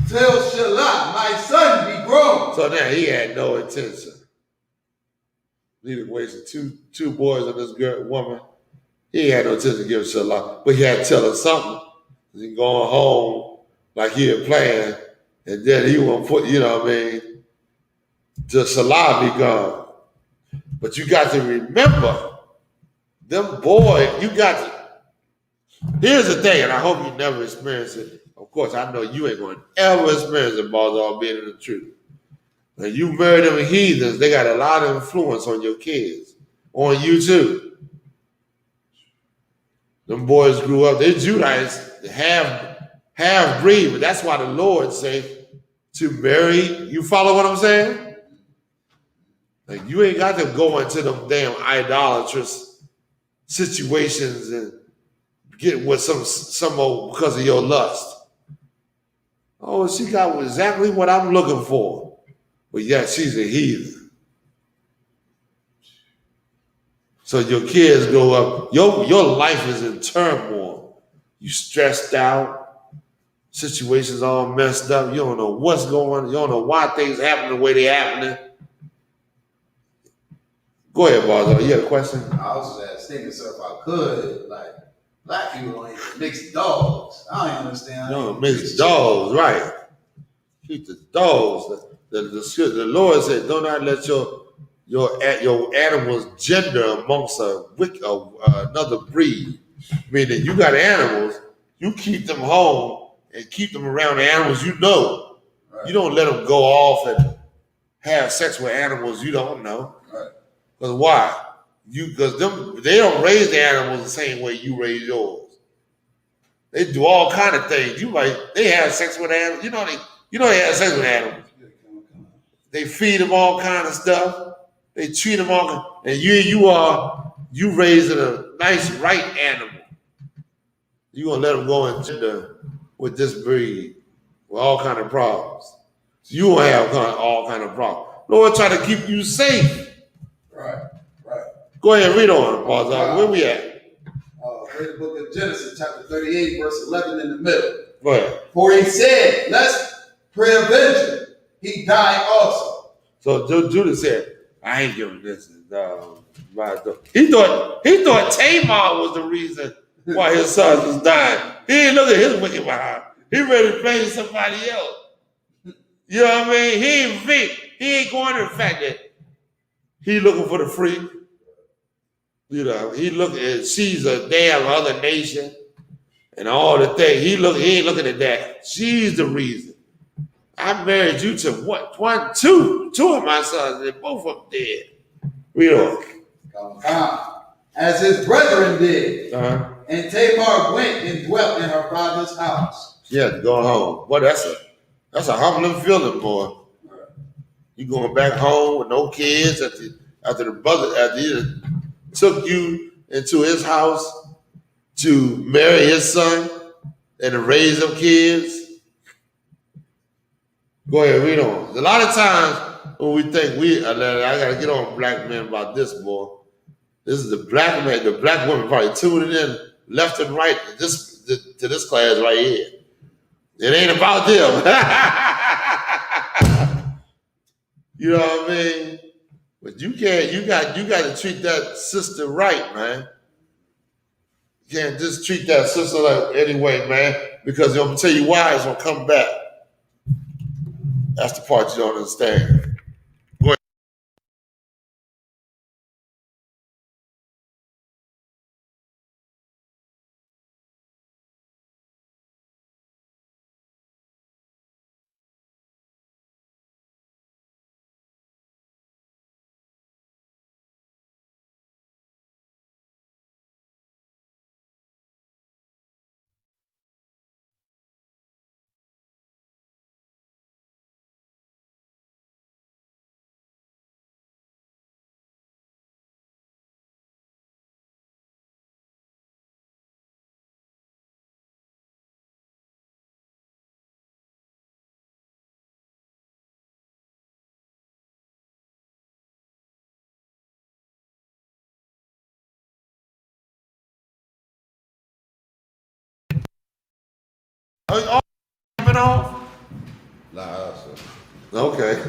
Tell Shalom, my son be grown. So now he had no intention. He done wasted two boys on this woman. He had no intention to give Shalom, but he had to tell her something. He going home like he had planned, and then he won't put, you know what I mean, till Salah be gone. But you got to remember, them boys, here's the thing, and I hope you never experience it. Of course, I know you ain't going to ever experience it, Barzal, being in the truth. When you marry them heathens, they got a lot of influence on your kids. on you too. Them boys grew up, they're Judites, half breed, but that's why the Lord say to marry. You follow what I'm saying? Like you ain't got to go into them damn idolatrous situations and get with some old because of your lust. Oh, she got exactly what I'm looking for. But yet she's a heathen. So your kids grow up, your life is in turmoil. You stressed out, situations all messed up. You don't know what's going on. You don't know why things happen the way they happening. Go ahead, Barzo. You had a question? I was just thinking, sir, if I could, like, black people don't even mix dogs. I don't understand. No, mix dogs, right. Keep the dogs. The Lord said, do not let your animals gender amongst another breed. Meaning you got animals, you keep them home and keep them around the animals you know. Right. You don't let them go off and have sex with animals you don't know. Right. Because why? Because they don't raise the animals the same way you raise yours. They do all kind of things. They have sex with animals. You know they have sex with animals. They feed them all kind of stuff. They treat them all, and you raising a nice right animal. You gonna let them go into with this breed with all kind of problems. So you gonna have all kind of problems. Lord try to keep you safe. Right. Go ahead, read on, Barzal. Where we at? Read the book of Genesis, chapter 38, verse 11 in the middle. Go ahead. For he said, let's preavenge him. He died also. So Judah said, I ain't giving this. He thought Tamar was the reason why his sons was dying. He didn't look at his wicked behind. He ready to blame somebody else. You know what I mean? He ain't going to the fact that he looking for the freak. You know, she's a damn other nation and all the things. He ain't looking at that. She's the reason. I married you to two of my sons, and both of them dead. Read on. As his brethren did. Uh-huh. And Tamar went and dwelt in her father's house. She had to go home. Boy, that's a humbling feeling, boy. You going back home with no kids after he took you into his house to marry his son and to raise them kids. Go ahead, read on. A lot of times when we think I gotta get on black men about this, boy. This is the black man, the black woman probably tuning in left and right to this class right here. It ain't about them. You know what I mean? But you got to treat that sister right, man. You can't just treat that sister like anyway, man, because I'm gonna tell you why it's gonna come back. That's the part you don't understand. Go ahead. All been off? Nah, Okay.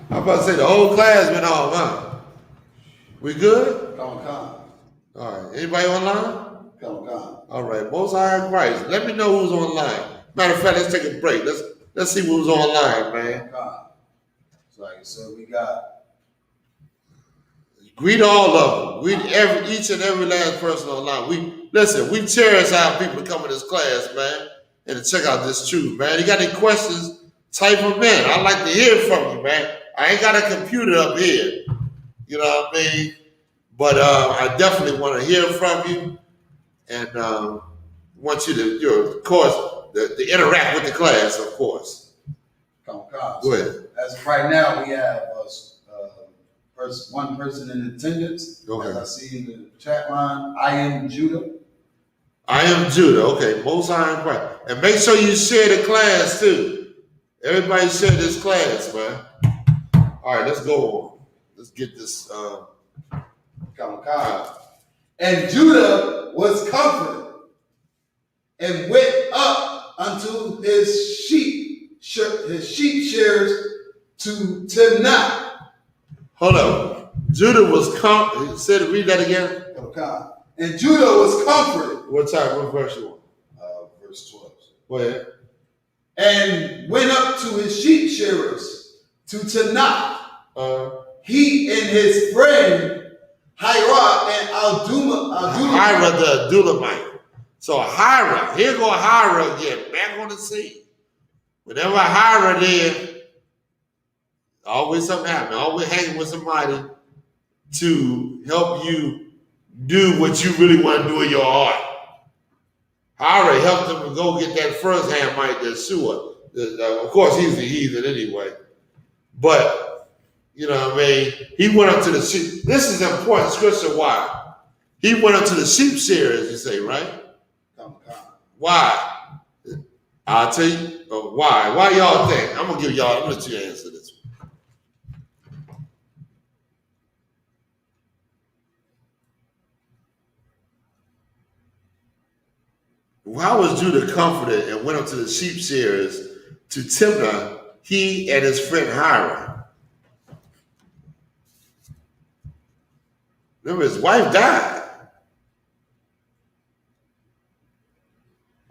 I'm about to say the whole class been off, huh? We good? Come. All right. Anybody online? Come. All right. Most High in Christ. Let me know who's online. Matter of fact, let's take a break. Let's see who's online, man. So like I said, we got. Greet all of them. Greet each and every last person online. We cherish our people to come to this class, man, and to check out this truth, man. You got any questions? Type them in. I'd like to hear from you, man. I ain't got a computer up here. You know what I mean? But I definitely want to hear from you, and want you to, of course, to interact with the class, of course. Come. Go ahead. As of right now, we have one person in attendance. Okay. As I see in the chat line, I am Judah. I am Judah. Okay, Most High in Christ. And make sure you share the class too. Everybody share this class, man. All right, let's go on. Let's get this. Come. And Judah was comforted and went up unto his sheep shearers to Timnah. Hold on. Judah was comforted. Said, read that again. Okay. And Judah was comforted. What time? What verse you want? Verse 12. Go ahead. And went up to his sheep shearers to Timnah. He and his friend Hira and Hira the Adulamite. So Hira, here go Hira again, back on the scene. Whenever Hira there, always something happens. Always hanging with somebody to help you do what you really want to do in your heart. Hira helped them to go get that first Hamite, that Shua. Of course, he's a heathen anyway. But, you know what I mean? He went up to the sheep. This is important scripture. Why? He went up to the sheep shearers, you say, right? Why? I'll tell you why. Why y'all think? I'm gonna let you answer this one. Why was Judah comforted and went up to the sheep shearers to Timnah, he and his friend Hira? Remember, his wife died.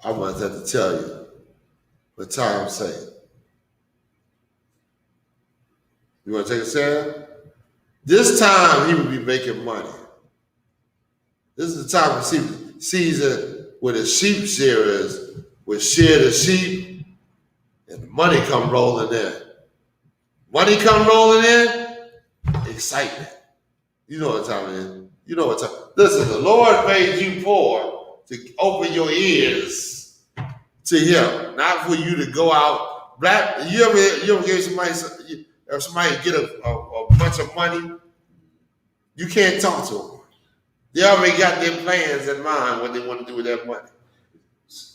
I wanted to have to tell you what time saying. You want to take a stand? This time he would be making money. This is the time of season where the sheep shearers would shear the sheep and the money come rolling in. Money come rolling in, excitement. You know what time it is. You know what time. Listen, the Lord made you poor to open your ears to him, not for you to go out. You ever give somebody, if somebody get a bunch of money, you can't talk to them. They already got their plans in mind what they want to do with that money.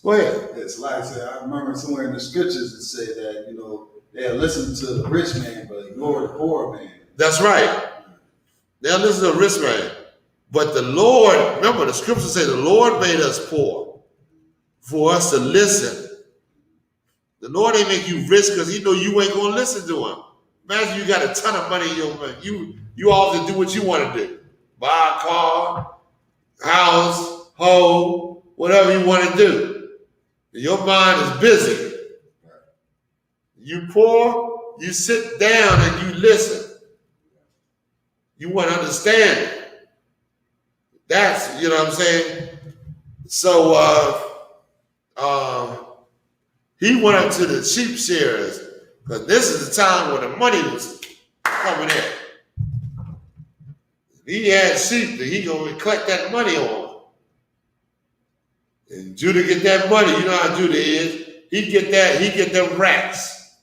Go ahead. It's like I said, I remember somewhere in the scriptures it said that, they'll listen to the rich man, but ignore the poor man. That's right. They'll listen to the rich man. But the Lord, remember the scriptures say the Lord made us poor for us to listen. The Lord ain't make you rich because he know you ain't going to listen to him. Imagine you got a ton of money in your money. You all to do what you want to do. Buy a car, house, home, whatever you want to do. Your mind is busy. You poor, you sit down and you listen. You want to understand it. That's, you know what I'm saying? So he went up to the sheep shearers because this is the time when the money was coming in. He had sheep that he gonna collect that money on. And Judah get that money. You know how Judah is. He get them racks.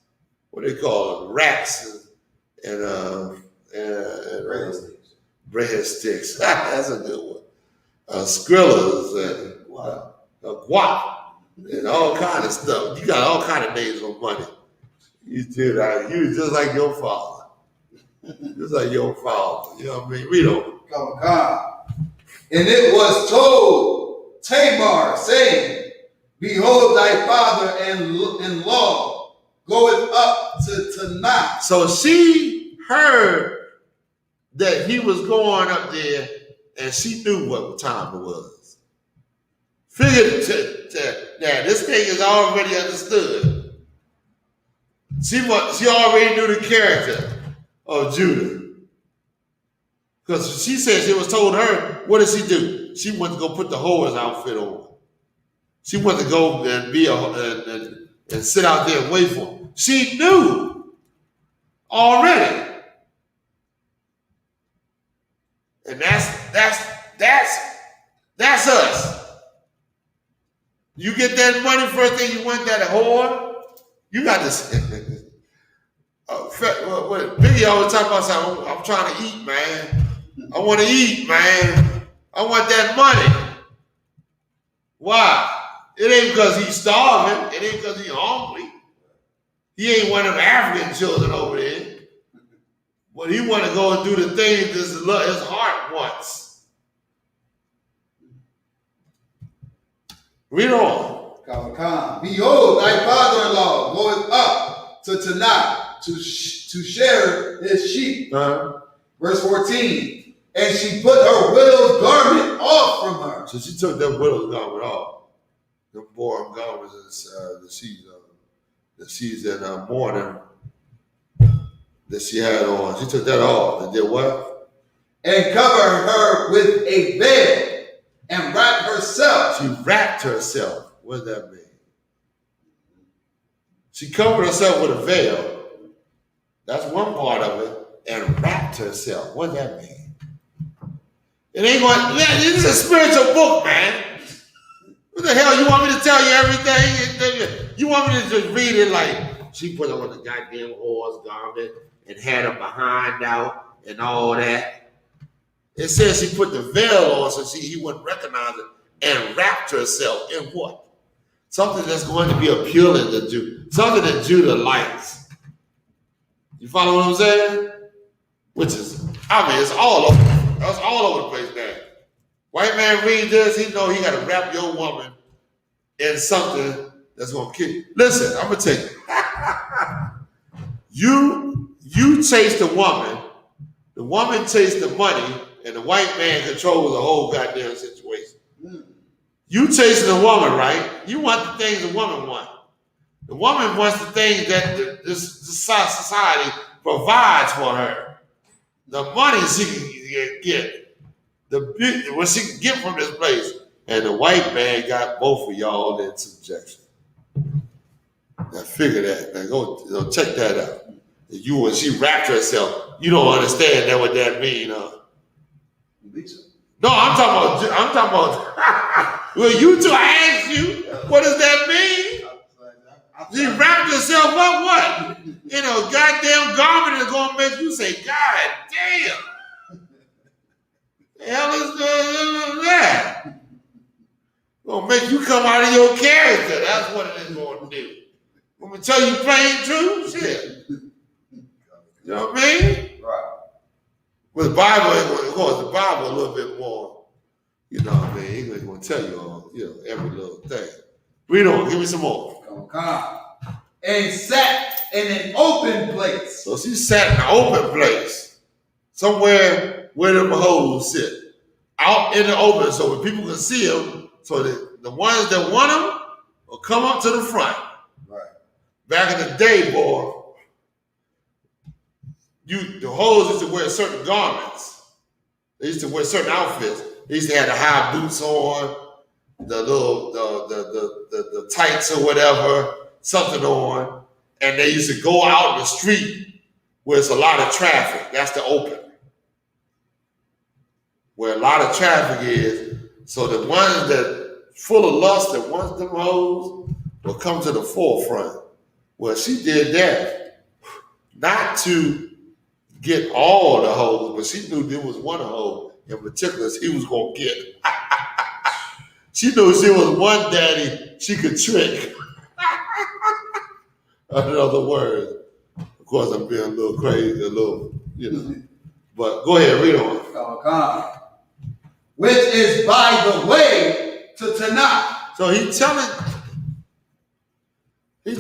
What do they call them? Racks and breadsticks. That's a good one. Skrillers and guap and all kind of stuff. You got all kind of names on money. You did that. You was just like your father. Just like your father. You know what I mean? Read on. And it was told Tamar, saying, behold, thy father-in-law goeth up to Timnah. So she heard that he was going up there, and she knew what time it was. Figured that this thing is already understood. She already knew the character of Judah. Because she said she was told her, what did she do? She went to go put the whore's outfit on. She went to go and and sit out there and wait for him. She knew already. And that's us. You get that money, first thing you want that whore, you got this. Biggie always talk about something. I'm trying to eat, man. I want to eat, man. I want that money. Why? It ain't because he's starving. It ain't because he's hungry. He ain't one of them African children over there. But he want to go and do the things his heart wants. Read on. Behold, thy father-in-law goeth up to Tanakh to share his sheep. Verse 14. And she put her widow's garment off from her. So she took that widow's garment off. The boring garments that she's in mourning that she had on. She took that off and did what? And covered her with a veil and wrapped herself. She wrapped herself. What does that mean? She covered herself with a veil. That's one part of it. And wrapped herself. What does that mean? It ain't going, man, this is a spiritual book, man. What the hell, you want me to tell you everything? You want me to just read it like, she put on the goddamn horse garment and had her behind out and all that. It says she put the veil on so he wouldn't recognize it and wrapped herself in what? Something that's going to be appealing to Judah. Something that Judah likes. You follow what I'm saying? Which is, it's all over. That's all over the place, man. White man read this, he know he got to wrap your woman in something that's going to kill you. Listen, I'm going to tell you. You chase the woman chase the money, and the white man controls the whole goddamn situation. You chasing the woman, right? You want the things the woman wants. The woman wants the things that this society provides for her. The money she can get, what she can get from this place. And the white man got both of y'all in subjection. Now figure that. Now go check that out. When she wrapped herself, you don't understand that what that means, huh? No, I'm talking about well, you two, I asked you, what does that mean? She wrapped herself up what? In a goddamn garment that's gonna make you say, God damn. The hell is that? Gonna make you come out of your character. That's what it is gonna do. I'm gonna tell you plain truth, shit. You know what I mean? Right. With the Bible, of course, the Bible a little bit more, you know what I mean? He's gonna tell you all, every little thing. Read on, give me some more. And sat in an open place. So she sat in an open place, somewhere where them hoes sit, out in the open, so when people can see them, so that the ones that want them will come up to the front. Right. Back in the day, boy, the hoes used to wear certain garments. They used to wear certain outfits. They used to have the high boots on, the little the tights or whatever, something on, and they used to go out in the street where there's a lot of traffic. That's the open. Where a lot of traffic is, so the ones that full of lust that wants them hoes will come to the forefront. Well, she did that not to get all the hoes, but she knew there was one hoe in particular she was gonna get. She knew she was one daddy she could trick. In other words, of course, I'm being a little crazy, But go ahead, read on. Which is by the way to Tanakh. So he's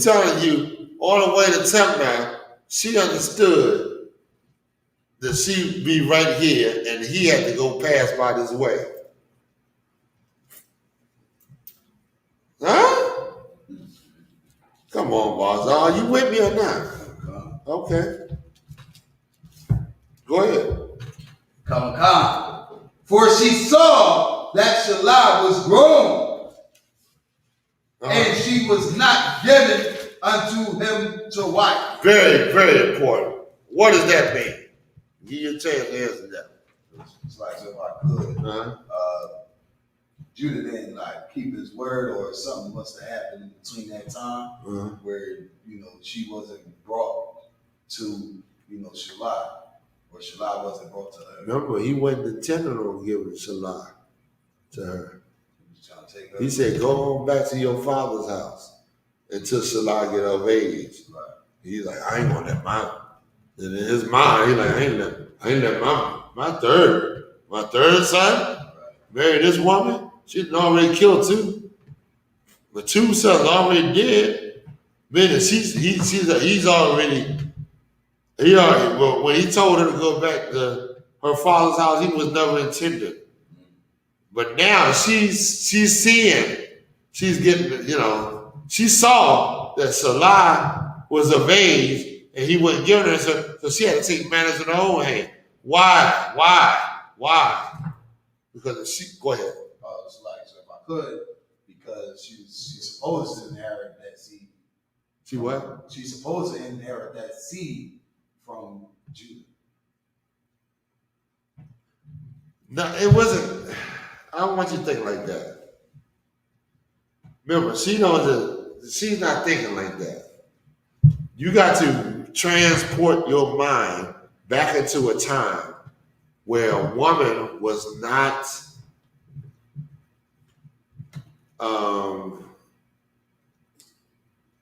telling you all the way to Tanakh. She understood that she be right here, and he had to go pass by this way. Huh? Come on, boss. Are you with me or not? Okay. Go ahead. For she saw that Shelah was grown, and she was not given unto him to wife. Very, very important. What does that mean? Give you a chance to answer that. It's like, so if I could, Uh-huh. Judah didn't like keep his word, or something must have happened in between that time Uh-huh. where, you know, she wasn't brought to, you know, Shiloh, or Shiloh wasn't brought to her. Remember, he wasn't intending on giving Shiloh to her. He was trying to take her. He said, go home back to your father's house until Shiloh get of age. Right. He's like, I ain't gonna let my, and in his mind, he's like, I ain't let my third son marry this woman. She done already killed two. The two sons already dead. Meaning he's already, well, when he told her to go back to her father's house, he was never intended. But now she's seeing, she's getting, you know, she saw that Salah was of age and he wasn't giving her, so she had to take matters in her own hand. Why? Because she, go ahead. It's like, so if I could, because she's supposed to inherit that seed. She what? She's supposed to inherit that seed from Judah. No, it wasn't. I don't want you to think like that. Remember, she knows that she's not thinking like that. You got to transport your mind back into a time where a woman was not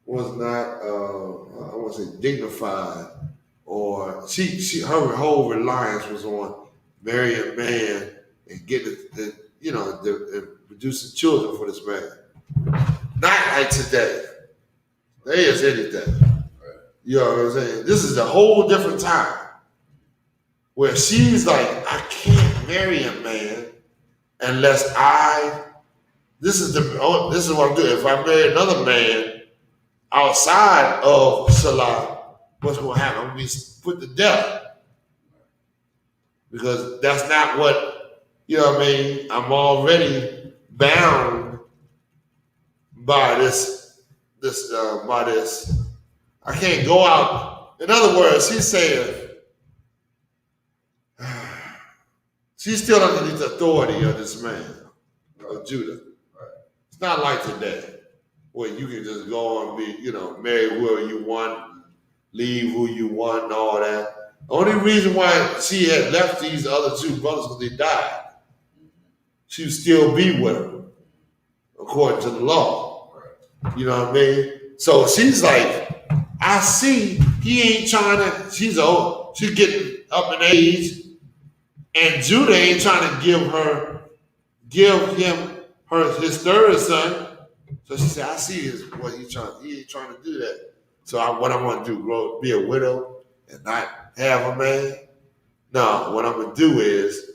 I want to say dignified, or her whole reliance was on marrying a man and getting and producing children for this man. Not like today. There is anything. You know what I'm saying? This is a whole different time where she's like, I can't marry a man unless this is what I'm doing. If I marry another man outside of Salah, what's going to happen? I'm going to be put to death. Because that's not what, you know what I mean? I'm already bound by this. I can't go out. In other words, she's saying, she's still underneath the authority of this man, of Judah. It's not like today, where you can just go and be, marry whoever you want, leave who you want, and all that. The only reason why she had left these other two brothers because they died, she would still be with them, according to the law. You know what I mean? So she's like, I see he ain't trying to, she's old, she's getting up in age, and Judah ain't trying to give him his third son. So she said, I see what he ain't trying to do that. So what I'm gonna do, be a widow and not have a man? No, what I'm gonna do is,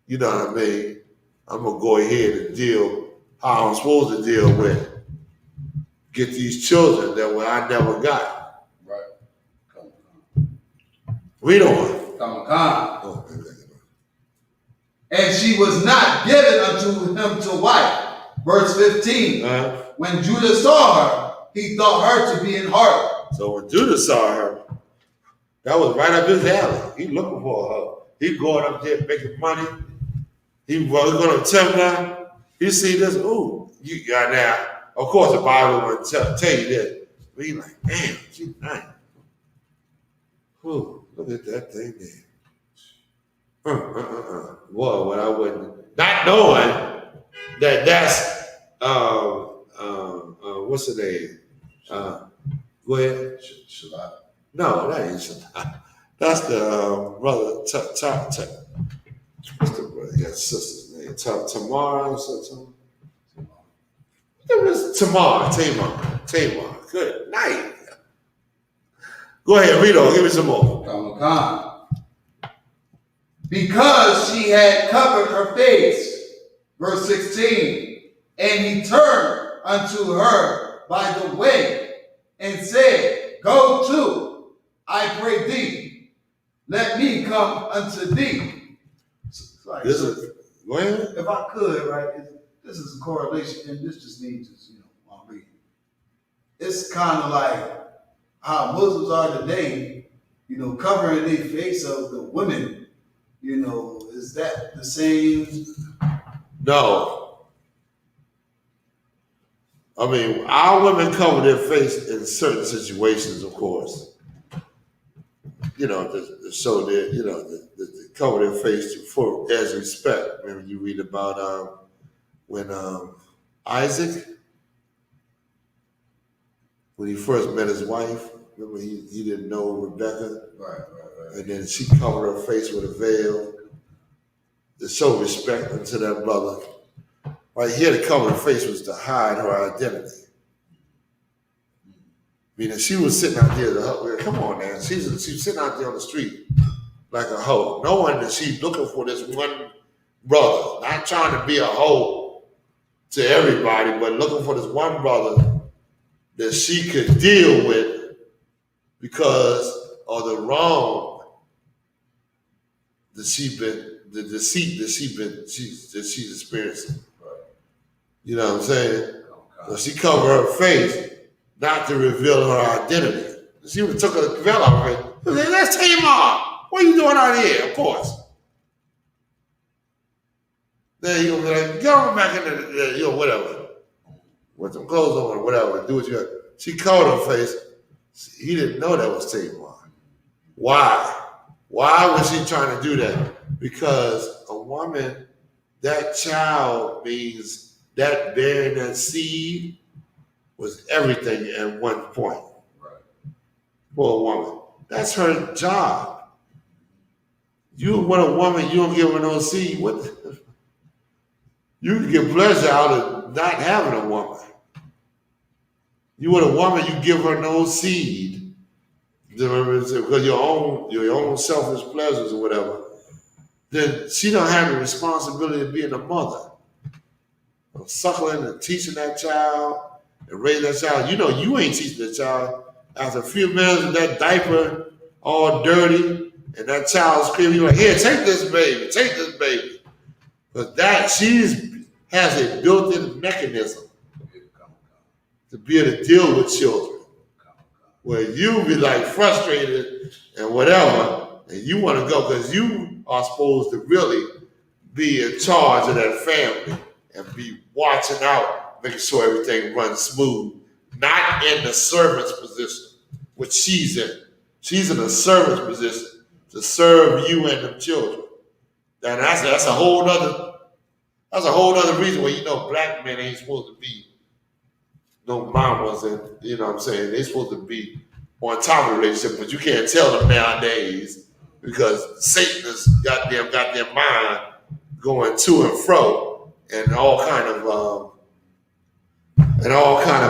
you know what I mean, I'm gonna go ahead and deal how I'm supposed to deal with. Get these children that I never got. Right. Read on. Oh, and she was not given unto him to wife. Verse 15. When Judah saw her, he thought her to be in heart. So when Judah saw her, that was right up his alley. He looking for her. He going up there making money. He was going to tell her. He see this. Ooh, you got now. Of course, the Bible wouldn't tell you that. But he like, damn, she's nice. Ooh, look at that thing there. Boy, what I wouldn't, not knowing that's what's the name? Go ahead. Shabbat. No, that ain't Shabbat. That's the brother. What's the brother? He got sister's name. Tamar or something. It was Tamar. Good night. Go ahead, read on. Give me some more. Because she had covered her face. Verse 16. And he turned unto her by the way and said, Go to, I pray thee, let me come unto thee. Go ahead. If I could, right? This is a correlation, and this just means, while I'm reading. It's kind of like how Muslims are today, covering the face of the women, is Is that the same? No. I mean, our women cover their face in certain situations, of course. You know, to show their, you know, to cover their face for as respect. Remember, you read about when Isaac, when he first met his wife. Remember, he didn't know Rebecca, Right. and then she covered her face with a veil to show respect unto that brother. Right here, to cover her face was to hide her identity. Meaning she was sitting out there, come on now, she's sitting out there on the street like a hoe, knowing that she's looking for this one brother, not trying to be a hoe to everybody, but looking for this one brother that she could deal with because of the wrong that the deceit that she's experiencing. You know what I'm saying? So she covered her face not to reveal her identity. She would have took her veil off her face. That's Tamar. What are you doing out here? Of course. Then he gonna be like, go back in the, you know, whatever. With some clothes on or whatever. Do what you got. She covered her face. He didn't know that was Tamar. Why? Why was she trying to do that? Because a woman, that child means that bearing that seed was everything at one point. Right. For a woman. That's her job. You want a woman, you don't give her no seed. You can get pleasure out of not having a woman. You want a woman, you give her no seed. Because your own selfish pleasures or whatever. Then she don't have the responsibility of being a mother. Of suckling and teaching that child and raising that child. You know you ain't teaching that child. After a few minutes with that diaper all dirty and that child screaming, you're like, here, take this baby. But that has a built-in mechanism to be able to deal with children. Where you be like frustrated and whatever, and you want to go because you are supposed to really be in charge of that family and be watching out, making sure everything runs smooth, not in the servant's position, which she's in. She's in a servant's position to serve you and the children. And that's a whole other reason why, you know, black men ain't supposed to be no mamas, and you know what I'm saying, they're supposed to be on top of the relationship, but you can't tell them nowadays because Satan has got their mind going to and fro and all kind of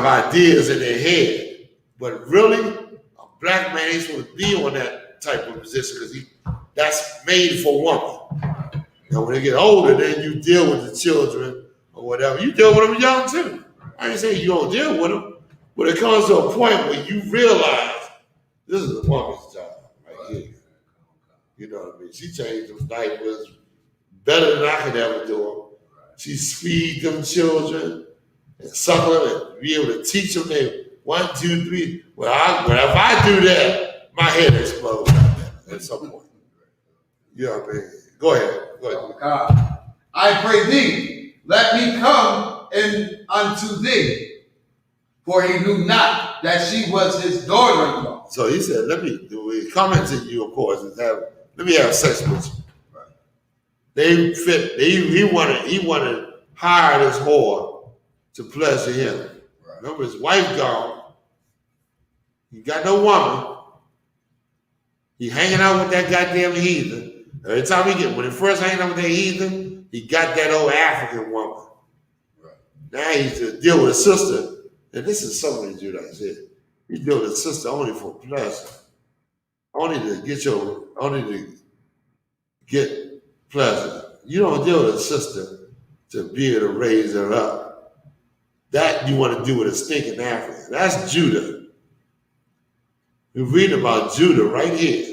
ideas in their head. But really, a black man ain't supposed to be on that type of position because that's made for woman. And when they get older, then you deal with the children or whatever. You deal with them young too. I ain't saying you don't deal with them, but it comes to a point where you realize this is a woman's job right here. You know what I mean? She changed those diapers better than I could ever do them. She feeds them children and suckle them and be able to teach them they 1, 2, 3. Well, if I do that, my head explodes at some point. You know what I mean? Go ahead. God, I pray thee, let me come in unto thee. For he knew not that she was his daughter-in-law. So he said, we come into you, of course, and let me have sex with you. Right. He wanted to hire this whore to pleasure him. Right. Remember, his wife gone. He got no woman. He hanging out with that goddamn heathen. Every time when he first hanging out with that heathen, he got that old African woman. Right. Now he's to deal with his sister. And this is something that Judah said. You deal with a sister only for pleasure. Only to get pleasure. You don't deal with a sister to be able to raise her up. That you want to do with a stinking African. That's Judah. We read about Judah right here.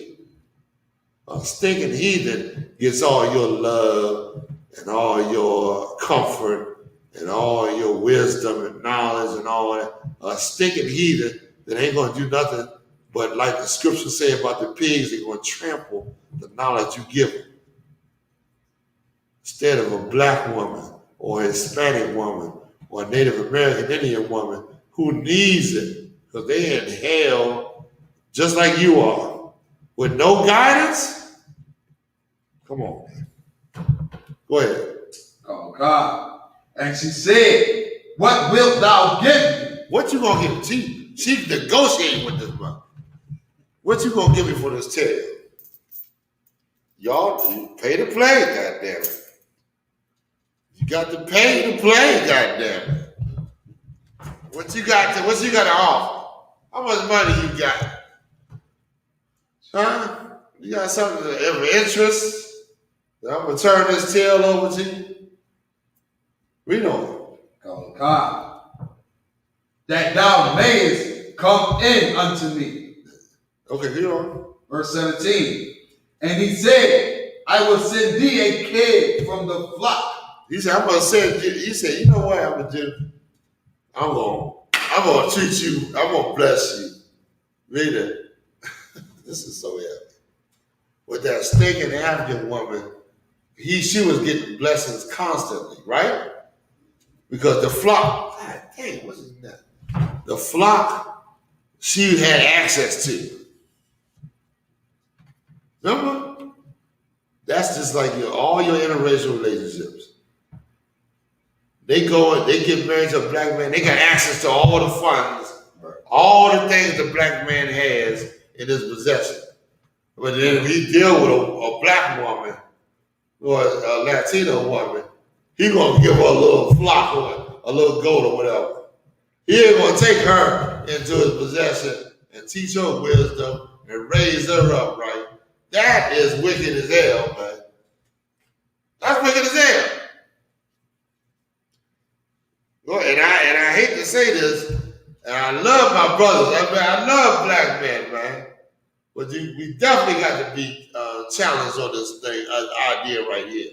A stinking heathen gets all your love and all your comfort and all your wisdom and knowledge and all that. A stinking heathen that ain't going to do nothing but, like the scriptures say about the pigs, they're going to trample the knowledge you give them. instead of a black woman or a Hispanic woman or a Native American Indian woman who needs it because they're in hell just like you are with no guidance? Come on, man. Go ahead. Oh God. And she said, what wilt thou give me? What you gonna give me? She's negotiating with this man. What you gonna give me for this tale? Y'all, you pay to play, goddamn it. You got to pay to play, goddamn it. What you got to offer? How much money you got? Huh? You got something of interest? That I'm gonna turn this tale over to you? Read on. Oh God. That thou mayest come in unto me. Okay, read on. Verse 17. And he said, I will send thee a kid from the flock. He said, I'm gonna send you. He said, you know what I'm gonna do? I'm gonna treat you, I'm gonna bless you. Read it. This is so heavy. With that stinking African woman, she was getting blessings constantly, right? Because the flock, God dang, what's his name? The flock she had access to. Remember? That's just like all your interracial relationships. They get married to a black man, they got access to all the funds, all the things the black man has in his possession. But then if he deal with a black woman or a Latino woman, he gonna give her a little flock or a little goat or whatever. He ain't gonna take her into his possession and teach her wisdom and raise her up right. That is wicked as hell, man. That's wicked as hell. And I hate to say this, and I love my brothers. I love black men, man. But we definitely got to be challenged on this thing, idea right here.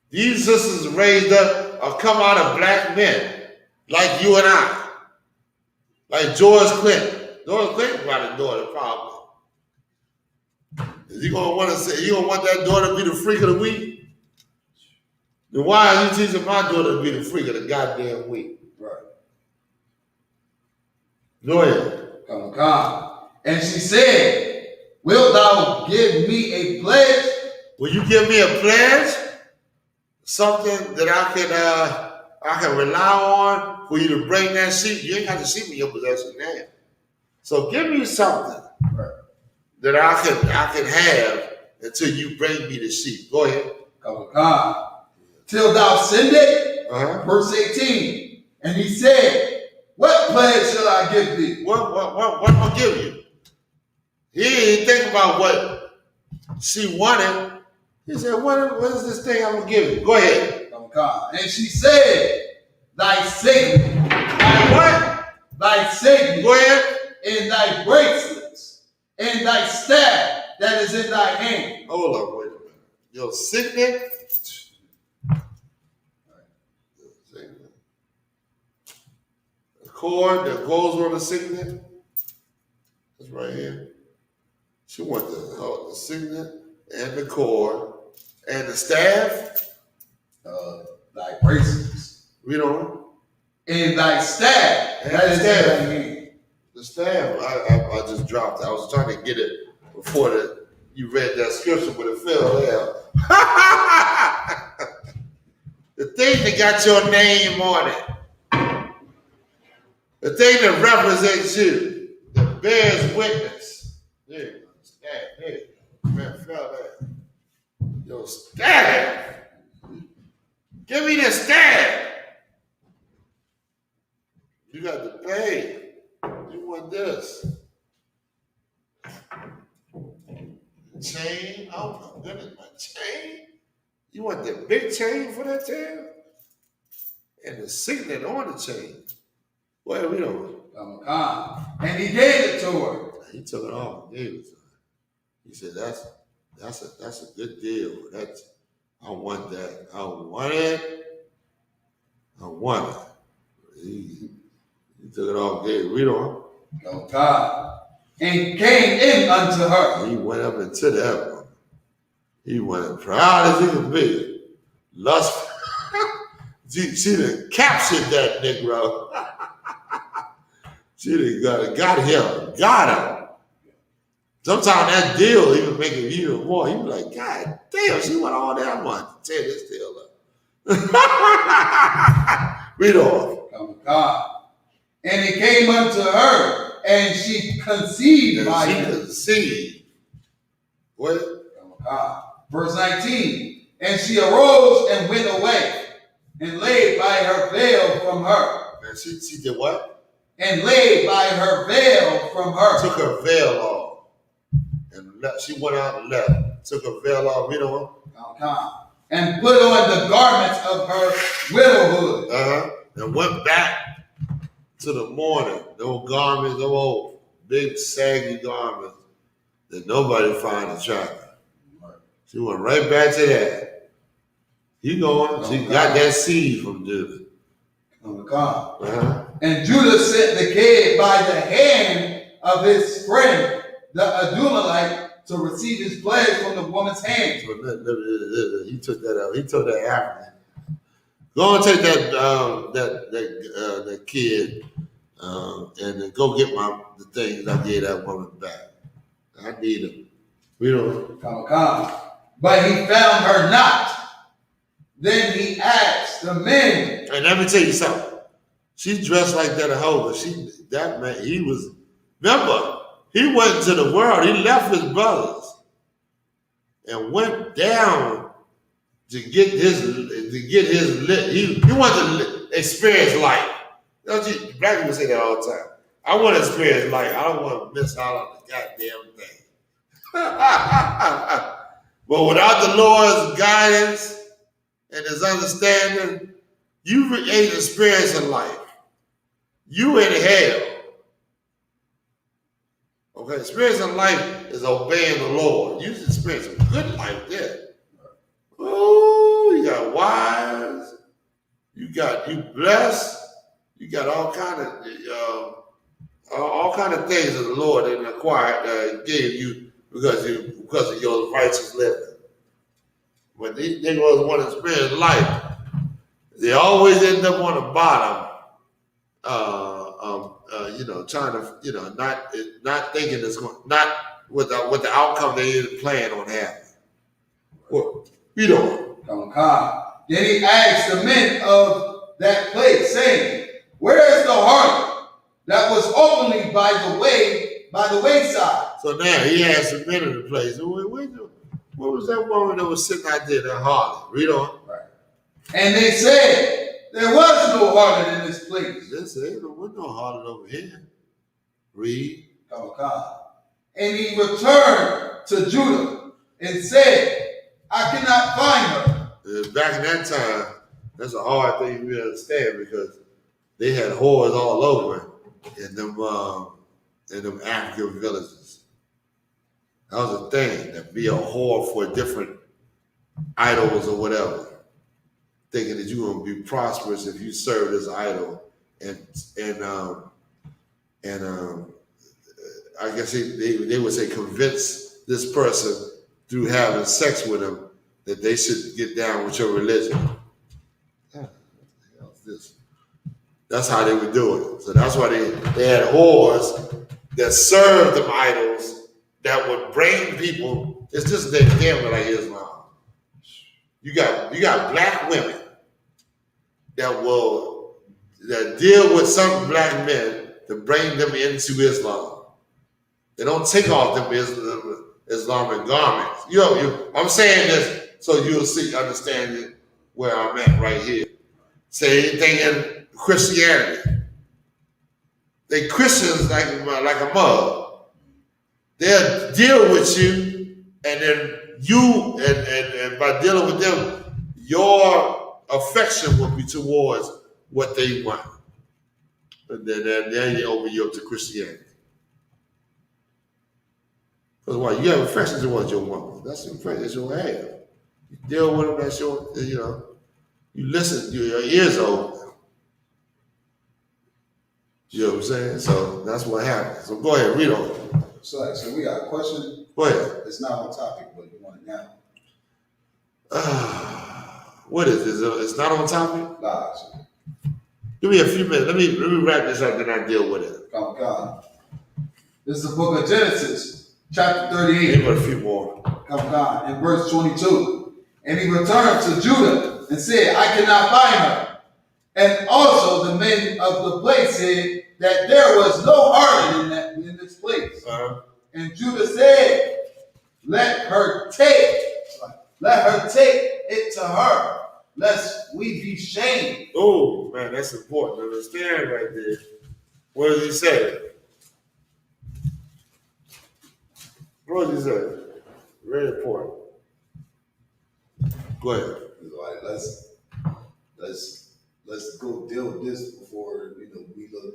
These sisters raised up or come out of black men, like you and I, like George Clinton. George Clinton got a daughter, probably. Is he gonna want to say? You gonna want that daughter to be the freak of the week? Then why are you teaching my daughter to be the freak of the goddamn week? Right. Go ahead. Oh God. And she said, wilt thou give me a pledge? Will you give me a pledge? Something that I can rely on for you to bring that sheep. You ain't got the sheep in your possession now. So give me something that I can have until you bring me the sheep. Go ahead. Oh God. Till thou send it. Verse 18. And he said, what pledge shall I give thee? What am I give you? He didn't think about what she wanted. He said, what is this thing I'm gonna give you? Go ahead. Oh God. And she said, thy signet. Thy what? Thy signet. Go ahead. And thy bracelets. And thy staff that is in thy hand. Hold on, wait a minute. Your signet. The cord that goes on the signet. That's right here. She wants the signet and the cord and the staff. Thy bracelets. We don't. And thy staff And that the is staff. in thy hand. The staff, I just dropped it. I was trying to get it before you read that scripture, but it fell there. The thing that got your name on it. The thing that represents you. That bears witness. There you go. Staff. There you go. Man, fell there. Your staff. Give me the staff. You got to pay. You want this. Chain. Oh my goodness, my chain. You want the big chain for that tail? And the signet on the chain. Well, we don't. Oh God. And he gave it to her. He took it off. Gave it to her. He said, that's a good deal. I want that. I want it. I want it. He took it off, gave it. Read on. Oh God. And came in unto her. He went up into that one. He went proud as he could be. Lust. She done captured that Negro. She done got him. Got him. Sometimes that deal even make it even more. He was like, God damn, she went all that much to tear this deal up. Read on. Come God. And it came unto her, and she conceived by him. She conceived. What? Come God. Verse 19. And she arose and went away, and laid by her veil from her. And she did what? And laid by her veil from her. Took her veil off. And she went out and left. Took her veil off. Read on. And put on the garments of her widowhood. And went back to the mourning. Those garments, those old big saggy garments that nobody find attractive. She went right back to that. You going? She got that seed from Judah. And Judah sent the kid by the hand of his friend, the Adullamite, to receive his pledge from the woman's hand. So he took that out. He took that African. Go and take that kid and then go get the things I gave that woman back. I need them. We don't. But he found her not. Then he asked the men. And let me tell you something. She's dressed like that at home. That man, he was. Remember, he went into the world. He left his brothers and went down to get his. He wanted to experience life. You know, black people say that all the time. I want to experience life. I don't want to miss out on the goddamn thing. But without the Lord's guidance and his understanding, you ain't experiencing life. You in hell. Okay, experiencing life is obeying the Lord. You experience a good life there. Oh, you got wives. You blessed. You got all kind of things that the Lord didn't acquire, gave you because of your righteous living. When these niggas want to experience life, they always end up on the bottom. Trying to, not thinking it's going, not with the outcome they didn't plan on having. Well, we don't. Then he asked the men of that place, saying, "Where is the harlot that was openly by the wayside?" So now he asked the men of the place, what was that woman that was sitting out there, that harlot? Read on. Right. And they said, "There was no harlot in this place." They said, "There was no harlot over here." Read. And he returned to Judah and said, "I cannot find her." Back in that time, that's a hard thing to understand because they had whores all over in them African villages. That was a thing, to be a whore for different idols or whatever, thinking that you're going to be prosperous if you serve this idol. I guess they would say convince this person through having sex with them that they should get down with your religion. What the hell is this? That's how they would do it. So that's why they had whores that served them idols that would bring people. It's just that damn like Islam. You got black women that deal with some black men to bring them into Islam. They don't take off them Islamic garments. I'm saying this so you'll understand where I'm at right here. Say anything in Christianity. They Christians like a mug. They'll deal with you, and then you and by dealing with them, your affection will be towards what they want. And then you open you up to Christianity. Because why? You have affection towards your woman. That's the affection that you'll have. You deal with them, that's your, you listen, your ears are open. You know what I'm saying? So that's what happens. So go ahead, read on. So we got a question. Go ahead. It's not on topic, but you want it now. What is this? It's not on topic? Nah, Give me a few minutes. Let me wrap this up, then I deal with it. come God. This is the book of Genesis, chapter 38. Give me a few more. Come God. In verse 22. And he returned to Judah and said, I cannot find her. And also the men of the place said that there was no harlot in this place. And Judah said, let her take it to her, lest we be shamed. Oh, man, that's important to understand right there. What does he say? What does he say? Very important. Go ahead. Like, let's go deal with this before we look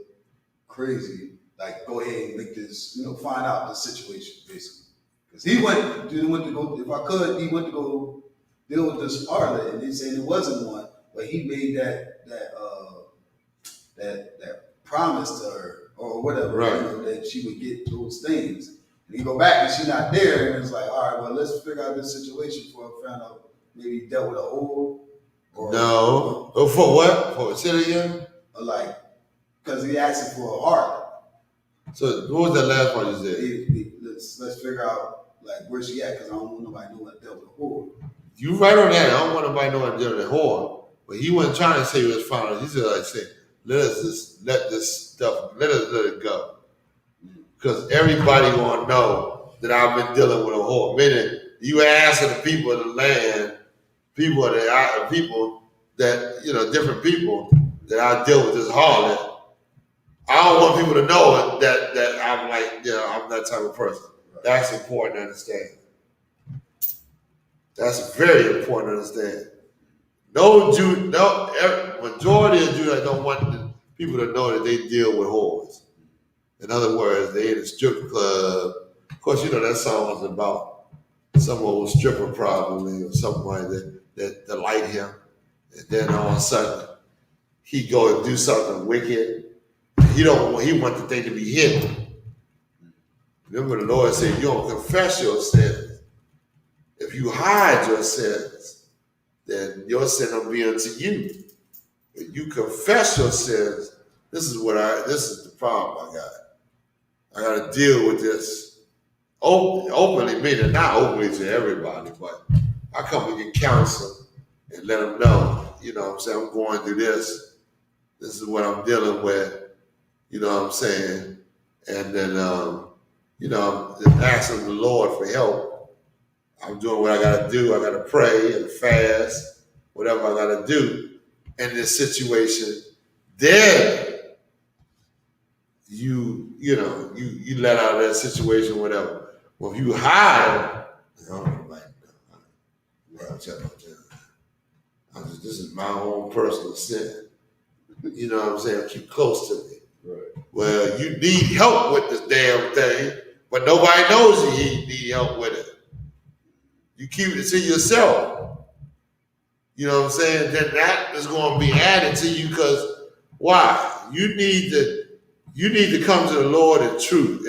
crazy. Like, go ahead and make this, find out the situation basically. Because he went to go. If I could, he went to go deal with this harlot, and they said it wasn't one, but he made that promise to her or whatever, right. That she would get those things. And he go back and she's not there, and it's like, all right, well, let's figure out this situation before I found out maybe he dealt with a whore. Or no. Oh, for what? For say it again? Like, because he asked for a harlot. So what was that last part you said? Let's figure out like where she at, because I don't want nobody to know I dealt with a whore. You right on that. I don't want nobody to know I dealt with a whore. But he wasn't trying to say he was found. He said, let us just let this stuff, let it go. Because everybody gonna know that I've been dealing with a whore. Meaning, you asking the people of the land, people that different people that I deal with this harlot. I don't want people to know that I'm like, I'm that type of person. That's important to understand. That's very important to understand. Majority of Jews don't want people to know that they deal with whores. In other words, they in a strip club. Of course, that song was about some old stripper probably or somebody that liked him. And then all of a sudden, he go and do something wicked. He want the thing to be hidden. Remember the Lord said, you don't confess your sins. If you hide your sins, then your sin will be unto you. If you confess your sins, this is the problem I got. I got to deal with this openly, meaning not openly to everybody, but I come and get counsel and let them know, I'm going through this. This is what I'm dealing with, And then, I'm asking the Lord for help. I'm doing what I got to do. I got to pray and fast, whatever I got to do in this situation. Then you let out of that situation, whatever. Well, if you hide, this is my own personal sin. You know what I'm saying? Keep close to me. Right. Well, you need help with this damn thing, but nobody knows you need help with it. You keep it to yourself. You know what I'm saying? Then that is going to be added to you because why? You need to come to the Lord in truth.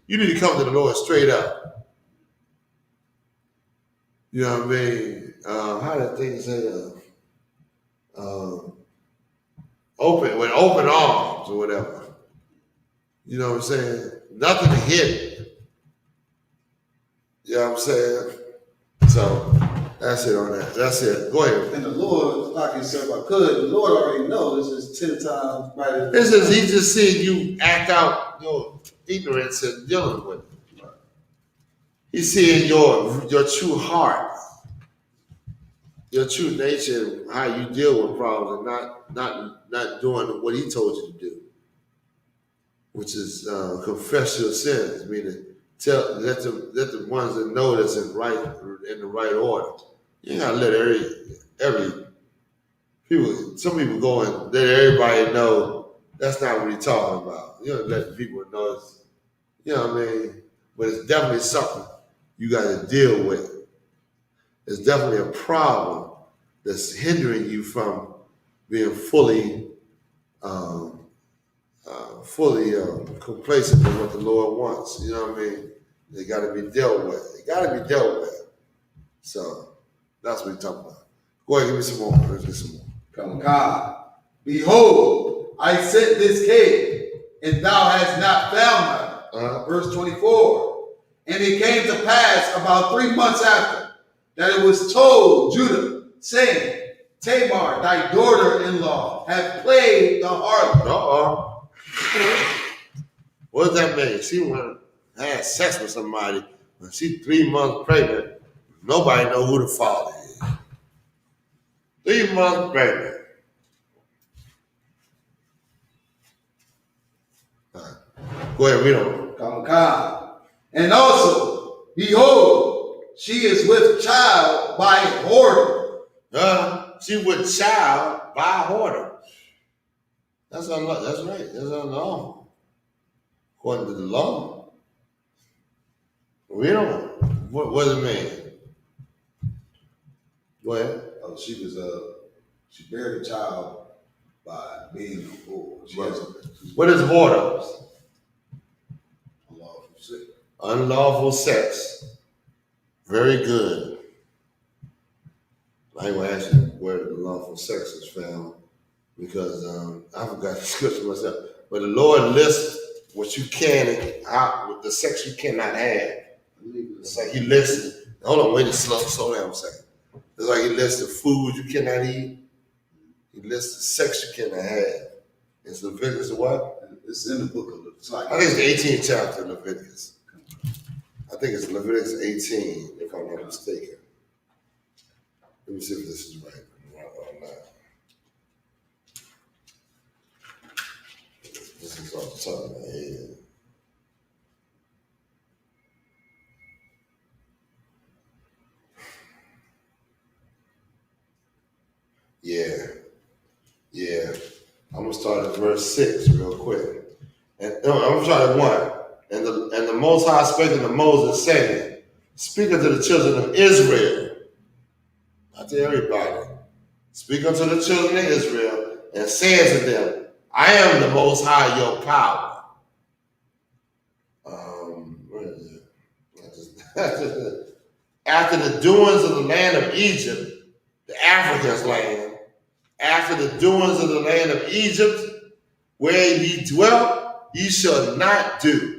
You need to come to the Lord straight up. You know what I mean? How did things say? With open arms or whatever. You know what I'm saying? Nothing hidden. You know what I'm saying? So that's it on that. That's it. Go ahead. And the Lord, like you said, if I could, the Lord already knows this is 10 times brighter. He just seeing you act out your ignorance and dealing with it. He's seeing your true heart. Your true nature, how you deal with problems, and not doing what he told you to do, which is confess your sins. Meaning, let the ones that know that's in the right order. You ain't gotta let every people. Some people go and let everybody know that's not what he's talking about. You don't let people know. You know what I mean? But it's definitely something you got to deal with. It's definitely a problem that's hindering you from being fully complacent with what the Lord wants. You know what I mean? They got to be dealt with. So That's what he's talking about. Go ahead, give me some more. Let's get some more. Come God. Behold, I sent this cave, and thou hast not found her. Verse 24. And it came to pass about 3 months after that it was told Judah, saying, Tamar, thy daughter-in-law, hath played the harlot. What does that mean? She went and had sex with somebody when she's 3 months pregnant. Nobody know who the father is. 3 months pregnant. Go ahead, read on. Come. And also, behold, she is with child by a whoredom. She with child by a whoredom. That's right. That's unlawful. According to the law. Read on. What does it mean? Go ahead. Oh, she bear a child by being a whore. What is whoredoms? Unlawful sex. Unlawful sex. Very good. I ain't gonna ask you where the lawful sex is found because I forgot the scripture myself. But the Lord lists what you can and the sex you cannot have. It's like he lists. Hold on, wait a slow down a second. It's like he lists the food you cannot eat. He lists the sex you cannot have. It's Leviticus what? It's in the book of Leviticus. I think it's the 18th chapter of Leviticus. I think it's Leviticus 18, if I'm not mistaken. Let me see if this is right or not. This is off the top of my head. Yeah. I'm gonna start at verse 6 real quick. And no, I'm gonna start at 1. And the Most High spake unto Moses, saying, Speak unto the children of Israel. Not to everybody. Speak unto the children of Israel, and say unto them, I am the Most High your power. Where is it? After the doings of the land of Egypt, the Africans' land, after the doings of the land of Egypt, where ye dwelt, ye shall not do.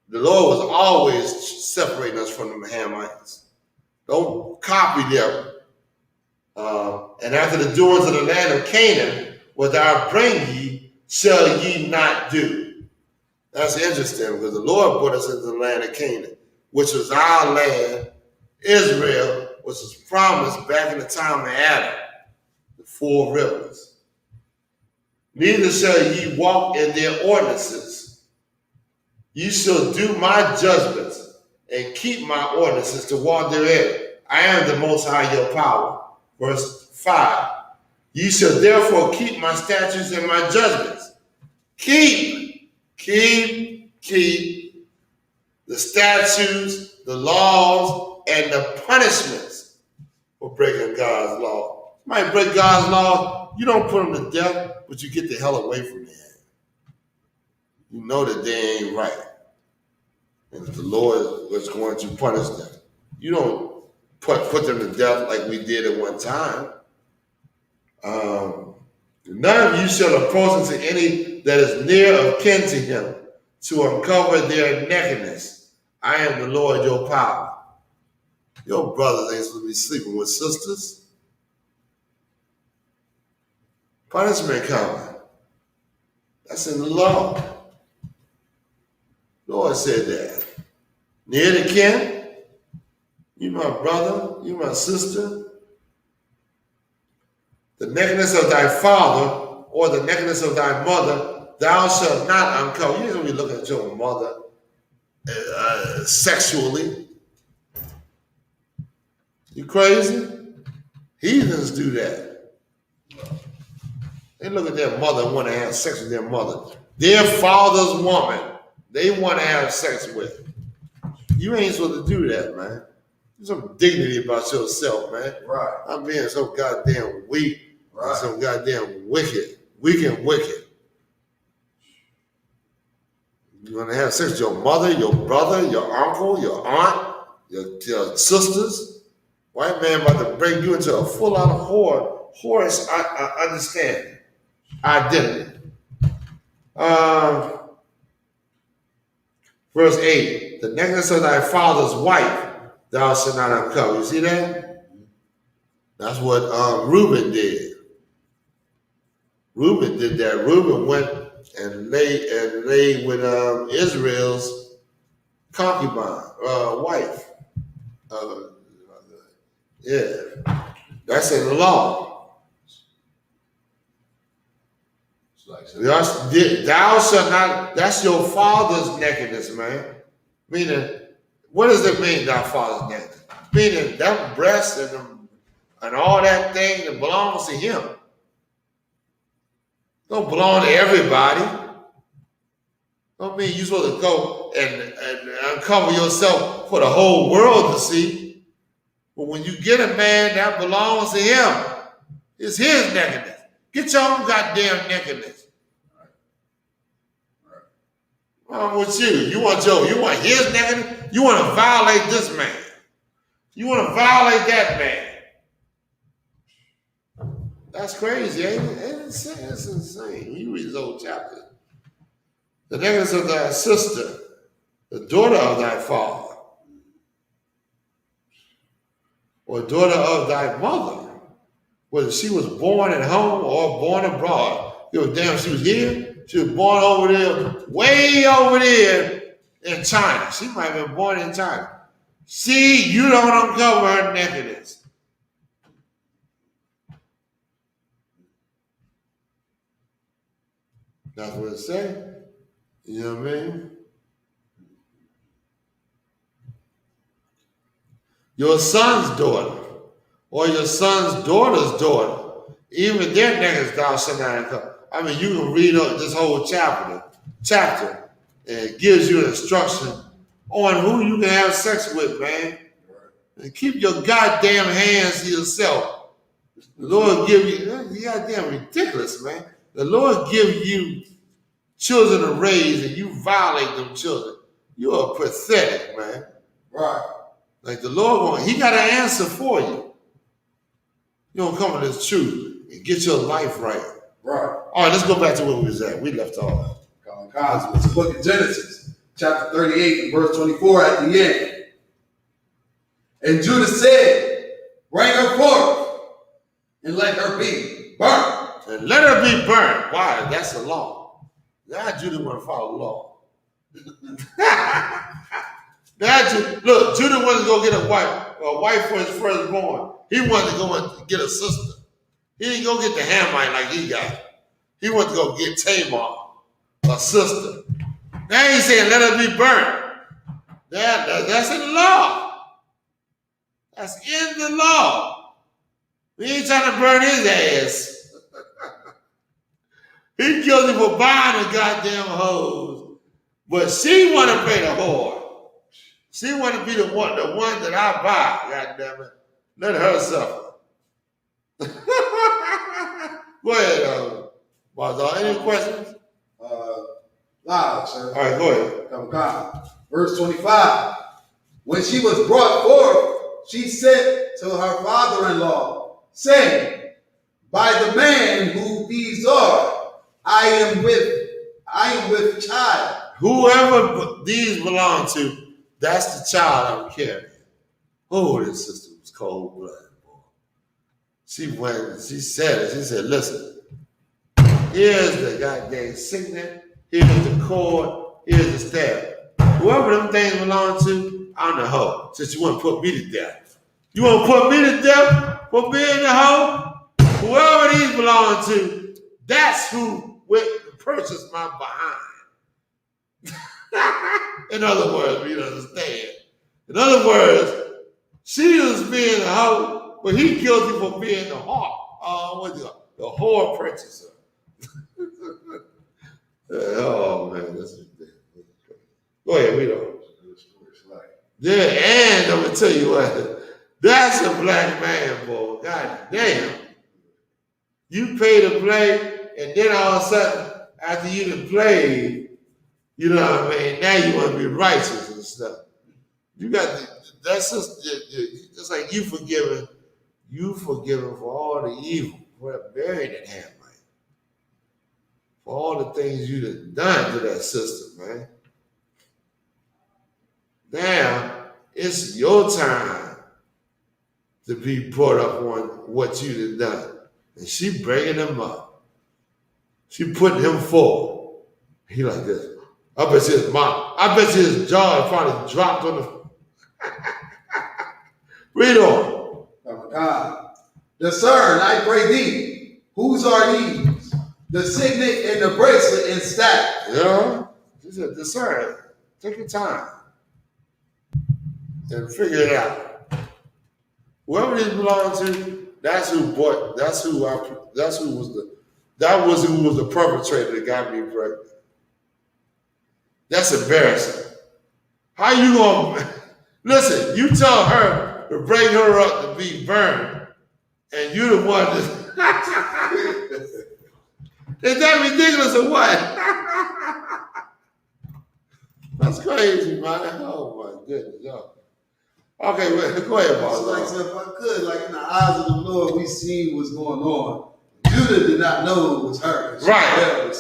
The Lord was always separating us from the Hamites. Don't copy them. And after the doings of the land of Canaan, where I bring ye, shall ye not do. That's interesting because the Lord brought us into the land of Canaan, which was our land, Israel, which was promised back in the time of Adam, the 4 rivers. Neither shall ye walk in their ordinances. Ye shall do my judgments and keep my ordinances to walk therein. I am the Most High your power. Verse 5. Ye shall therefore keep my statutes and my judgments. Keep the statutes, the laws, and the punishments for breaking God's law. You might break God's law, you don't put them to death, but you get the hell away from there. You know that they ain't right. And the Lord was going to punish them. You don't put them to death like we did at one time. None of you shall approach unto any that is near of kin to him to uncover their nakedness. I am the Lord your power. Your brothers ain't supposed to be sleeping with sisters. Punishment coming. That's in the law. Lord said that. Near the kin, you my brother, you my sister. The nakedness of thy father or the nakedness of thy mother, thou shalt not uncover. You ain't gonna be looking at your mother sexually. You crazy? Heathens do that. They look at their mother and want to have sex with their mother. Their father's woman, they want to have sex with. You ain't supposed to do that, man. There's some dignity about yourself, man. Right. I'm being so goddamn weak. Right. So goddamn wicked. Weak and wicked. You want to have sex with your mother, your brother, your uncle, your aunt, your sisters. White man about to bring you into a full-out horse understanding, identity. Verse 8, the nakedness of thy father's wife thou shalt not uncover. You see that? That's what Reuben did. Reuben did that. Reuben went and lay with Israel's concubine, wife. Yeah, that's in the law. Thou shalt not, that's your father's nakedness, man. Meaning, what does it mean, thy father's nakedness? Meaning, that breast and all that thing that belongs to him. Don't belong to everybody. Don't mean you're supposed to go and uncover yourself for the whole world to see. But when you get a man that belongs to him, it's his nakedness. Get your own goddamn nakedness. What's wrong with you? You want his nakedness? You want to violate this man. You want to violate that man. That's crazy, ain't it? It's insane. You read this old chapter. The nakedness of thy sister, the daughter of thy father, or daughter of thy mother, whether she was born at home or born abroad. Give a damn she was here. She was born over there, way over there in China. She might have been born in China. See, you don't uncover her nakedness. That's what it says. You know what I mean? Your son's daughter, or your son's daughter's daughter, even their nakedness thou shalt not uncover. I mean, you can read this whole chapter, and it gives you an instruction on who you can have sex with, man. And keep your goddamn hands to yourself. The Lord give you, that's goddamn ridiculous, man. The Lord give you children to raise and you violate them children. You are pathetic, man. Right. Like the Lord, he got an answer for you. You don't come to this truth and get your life right. Right. All right, let's go back to where we was at. We left off. It's the book of Genesis, chapter 38 and verse 24 at the end. And Judah said, bring her forth and let her be burnt. And let her be burnt. Why? That's the law. Now Judah want to follow the law. Look, Judah wanted to go get a wife for his firstborn. He wanted to go and get a sister. He didn't go get the Hamite like he got. He wanted to go get Tamar, a sister. Now he's saying, let her be burnt. That's in the law. That's in the law. We ain't trying to burn his ass. He guilty for buying the goddamn hoes. But she want to play the whore. She want to be the one that I buy, goddamn it. Let her suffer. Go ahead, Barzal. Any questions? Loud, sir. All right, go ahead. Come. Verse 25. When she was brought forth, she said to her father-in-law, saying, by the man who these are, I am with child. Whoever these belong to, that's the child I'm carrying. Oh, this sister was cold-blooded, boy. She said it. She said, listen, here's the goddamn signet, here's the cord, here's the staff. Whoever them things belong to, I'm the hoe. Since you want to put me to death. You want to put me to death for being the hoe? Whoever these belong to, that's who went to purchase my behind. In other words, you understand. In other words, she was being the hoe, but he guilty for being the whore. The whore purchaser. Oh man, that's ridiculous. Go ahead, read on. Yeah, and I'm gonna tell you what, that's a black man, boy. God damn. You pay to play, and then all of a sudden, after you done played, you know what I mean? Now you want to be righteous and stuff. You got that's just like you forgiven for all the evil, for that buried in hand, man. For all the things you done to that sister, man. Now it's your time to be brought up on what you done. And she bringing him up. She putting him forward. He like this. I bet you his mom. I bet you his jaw probably dropped on the. Read on. Oh God. Discern, I pray thee, whose are these? The signet and the bracelet and staff. Yeah. She said, discern. Take your time and figure it out. Whoever these belong to, that was who was the perpetrator that got me pregnant. That's embarrassing. How you gonna listen? You tell her to bring her up to be burned, and you the one that is that ridiculous or what? That's crazy, man. Oh my goodness, yo. Okay, well, go ahead, boss. So, like, so if I could, like in the eyes of the Lord, we seen what's going on. Judah did not know it was her. She Right.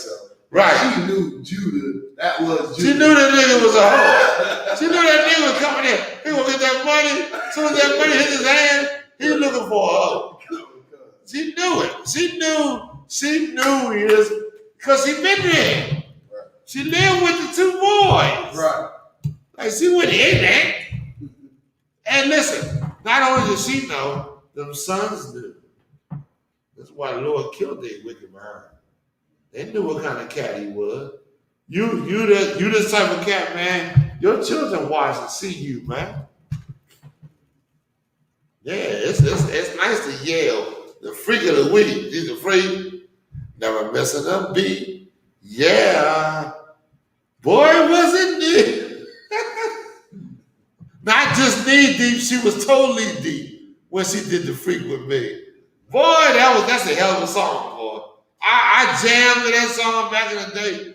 Right. She knew Judah. That was Judah. She knew that nigga was a hoe. She knew that nigga was coming in. He gonna get that money. As soon as that money hit his hand, he was looking for a hoe. She knew it. She knew he was, because she been there. Right. She lived with the two boys. Right. Like she went in there. And listen, not only did she know, them sons knew. That's why the Lord killed their wicked behind. They knew what kind of cat he was. You this type of cat, man. Your children watch and see you, man. Yeah, it's nice to yell. The freak of the week. He's afraid. Never missing a beat. Yeah. Boy, was it deep. Not just knee deep, she was totally deep when she did the freak with me. Boy, that's a hell of a song, boy. I jammed to that song back in the day.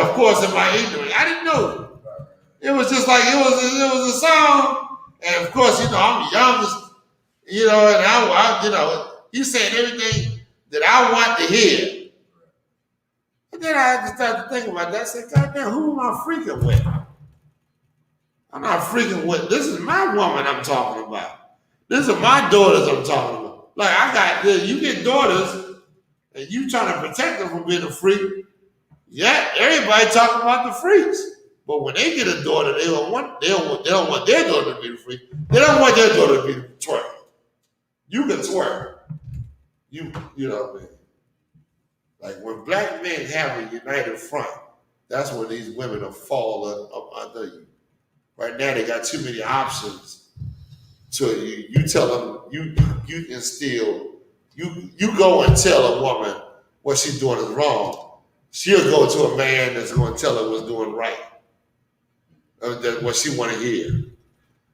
Of course, in my ignorance, I didn't know. It was just like it was a song, and of course, I'm the youngest, and I he's saying everything that I want to hear. And then I had to start to think about that. I said, God damn, who am I freaking with? I'm not freaking with. This is my woman I'm talking about. This is my daughters I'm talking about. Like you get daughters, and you trying to protect them from being a freak. Yeah, everybody talking about the freaks. But when they get a daughter, they don't want their daughter to be the freak. They don't want their daughter to be the twerk. You can twerk. You know what I mean? Like when black men have a united front, that's when these women are falling up under you. Right now they got too many options. So you tell them you instill you go and tell a woman what she's doing is wrong. She'll go to a man that's going to tell her what's doing right. That's what she want to hear.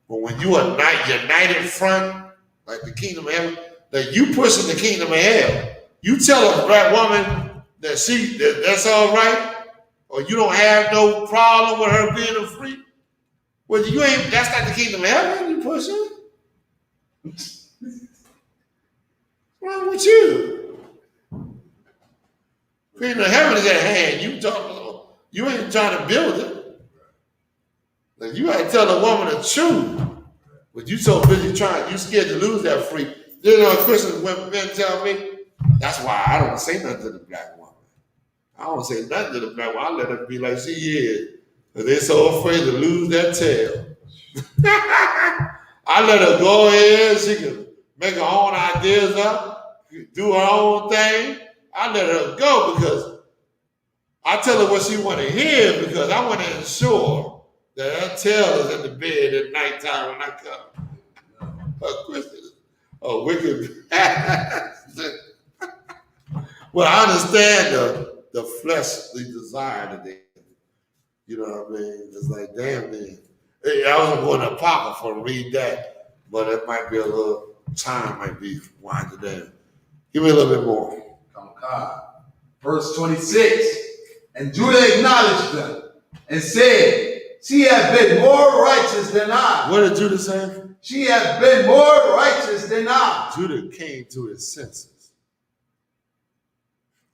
But when you are not united front, like the kingdom of heaven, that you pushing the kingdom of hell. You tell a black woman that that's all right, or you don't have no problem with her being a freak. Well, that's not the kingdom of heaven you pushing. What's wrong with you? Kingdom of heaven is at hand. You ain't trying to build it. Like you gotta tell a woman the truth. But you so busy you scared to lose that freak. Christian men tell me, that's why I don't say nothing to the black woman. I don't say nothing to the black woman. I let her be like she is. Because they're so afraid to lose that tail. I let her go ahead. She can make her own ideas up, do her own thing. I let her go because I tell her what she want to hear because I want to ensure that her tail is in the bed at nighttime when I come. A wicked. Well, I understand the fleshly desire today. You know what I mean? It's like, damn, man. I wasn't going to Apocrypha and read that, but it might be a little time, might be winding down. Give me a little bit more. Come on. Verse 26. And Judah acknowledged them and said, she hath been more righteous than I. What did Judah say? She hath been more righteous than I. Judah came to his senses.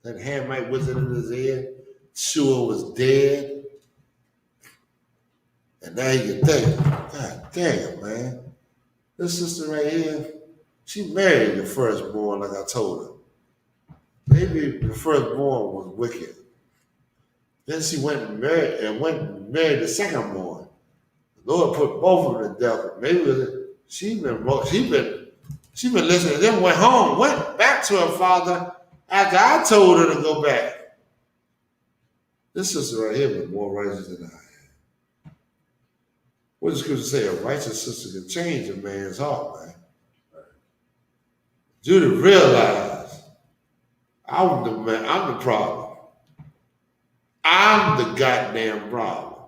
That Hamite whispered in his ear. Shua was dead. And now you think, God damn, man. This sister right here, she married the firstborn like I told her. Maybe the firstborn was wicked. Then she went and married the secondborn. The Lord put both of them to death. Maybe she been listening to them, went home, went back to her father after I told her to go back. This sister right here was more righteous than I am. What does Scripture say? A righteous sister can change a man's heart, man. Judah realized, I'm the problem. I'm the goddamn problem.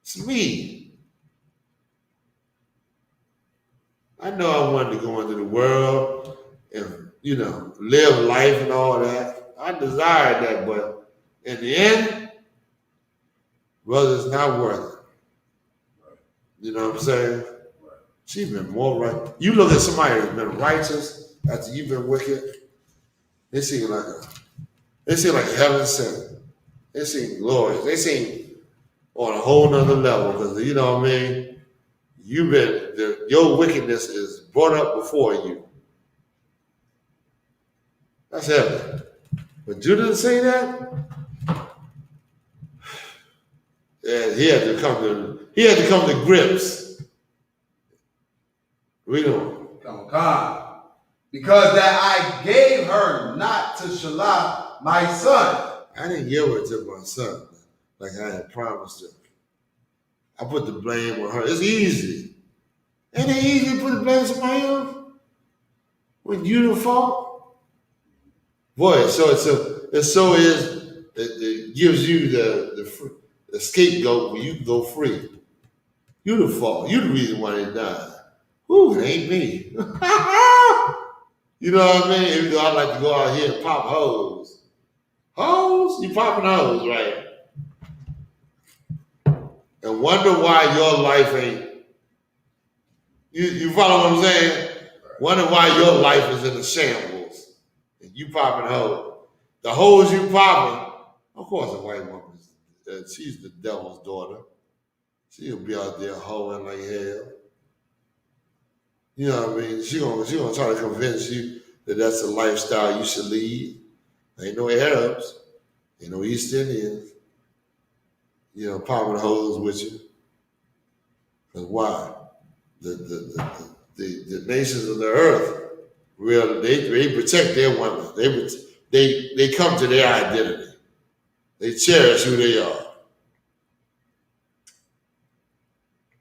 It's me. I know I wanted to go into the world and, live life and all that. I desired that, but in the end, brother, it's not worth it. You know what I'm saying? She's been more right. You look at somebody that's been righteous after you've been wicked, they seem like a heaven sent. They seem glorious. They seem on a whole nother level because, you know what I mean? Your wickedness is brought up before you. That's heaven. But Judah didn't say that. And he had to come to grips. Read on. God. Because that I gave her not to Shelah, my son. I didn't give her to my son like I had promised him. I put the blame on her. It's easy. Ain't it easy to put the blame on somebody else? When you the fault? Boy, it gives you the scapegoat where you can go free. You the fault. You the reason why they died. Whew, it ain't me. You know what I mean? Even though I like to go out here and pop hoes. Hoes? You popping hoes, right? And wonder why your life ain't. You follow what I'm saying? Wonder why your life is in a shambles. And you popping hoes. The hoes you popping, of course a white woman, she's the devil's daughter. She'll be out there hoeing like hell. You know what I mean? She gonna try to convince you that that's the lifestyle you should lead. Ain't no Arabs, ain't no East Indians, popping hoes with you. Because why? The nations of the earth, they protect their women. They come to their identity. They cherish who they are.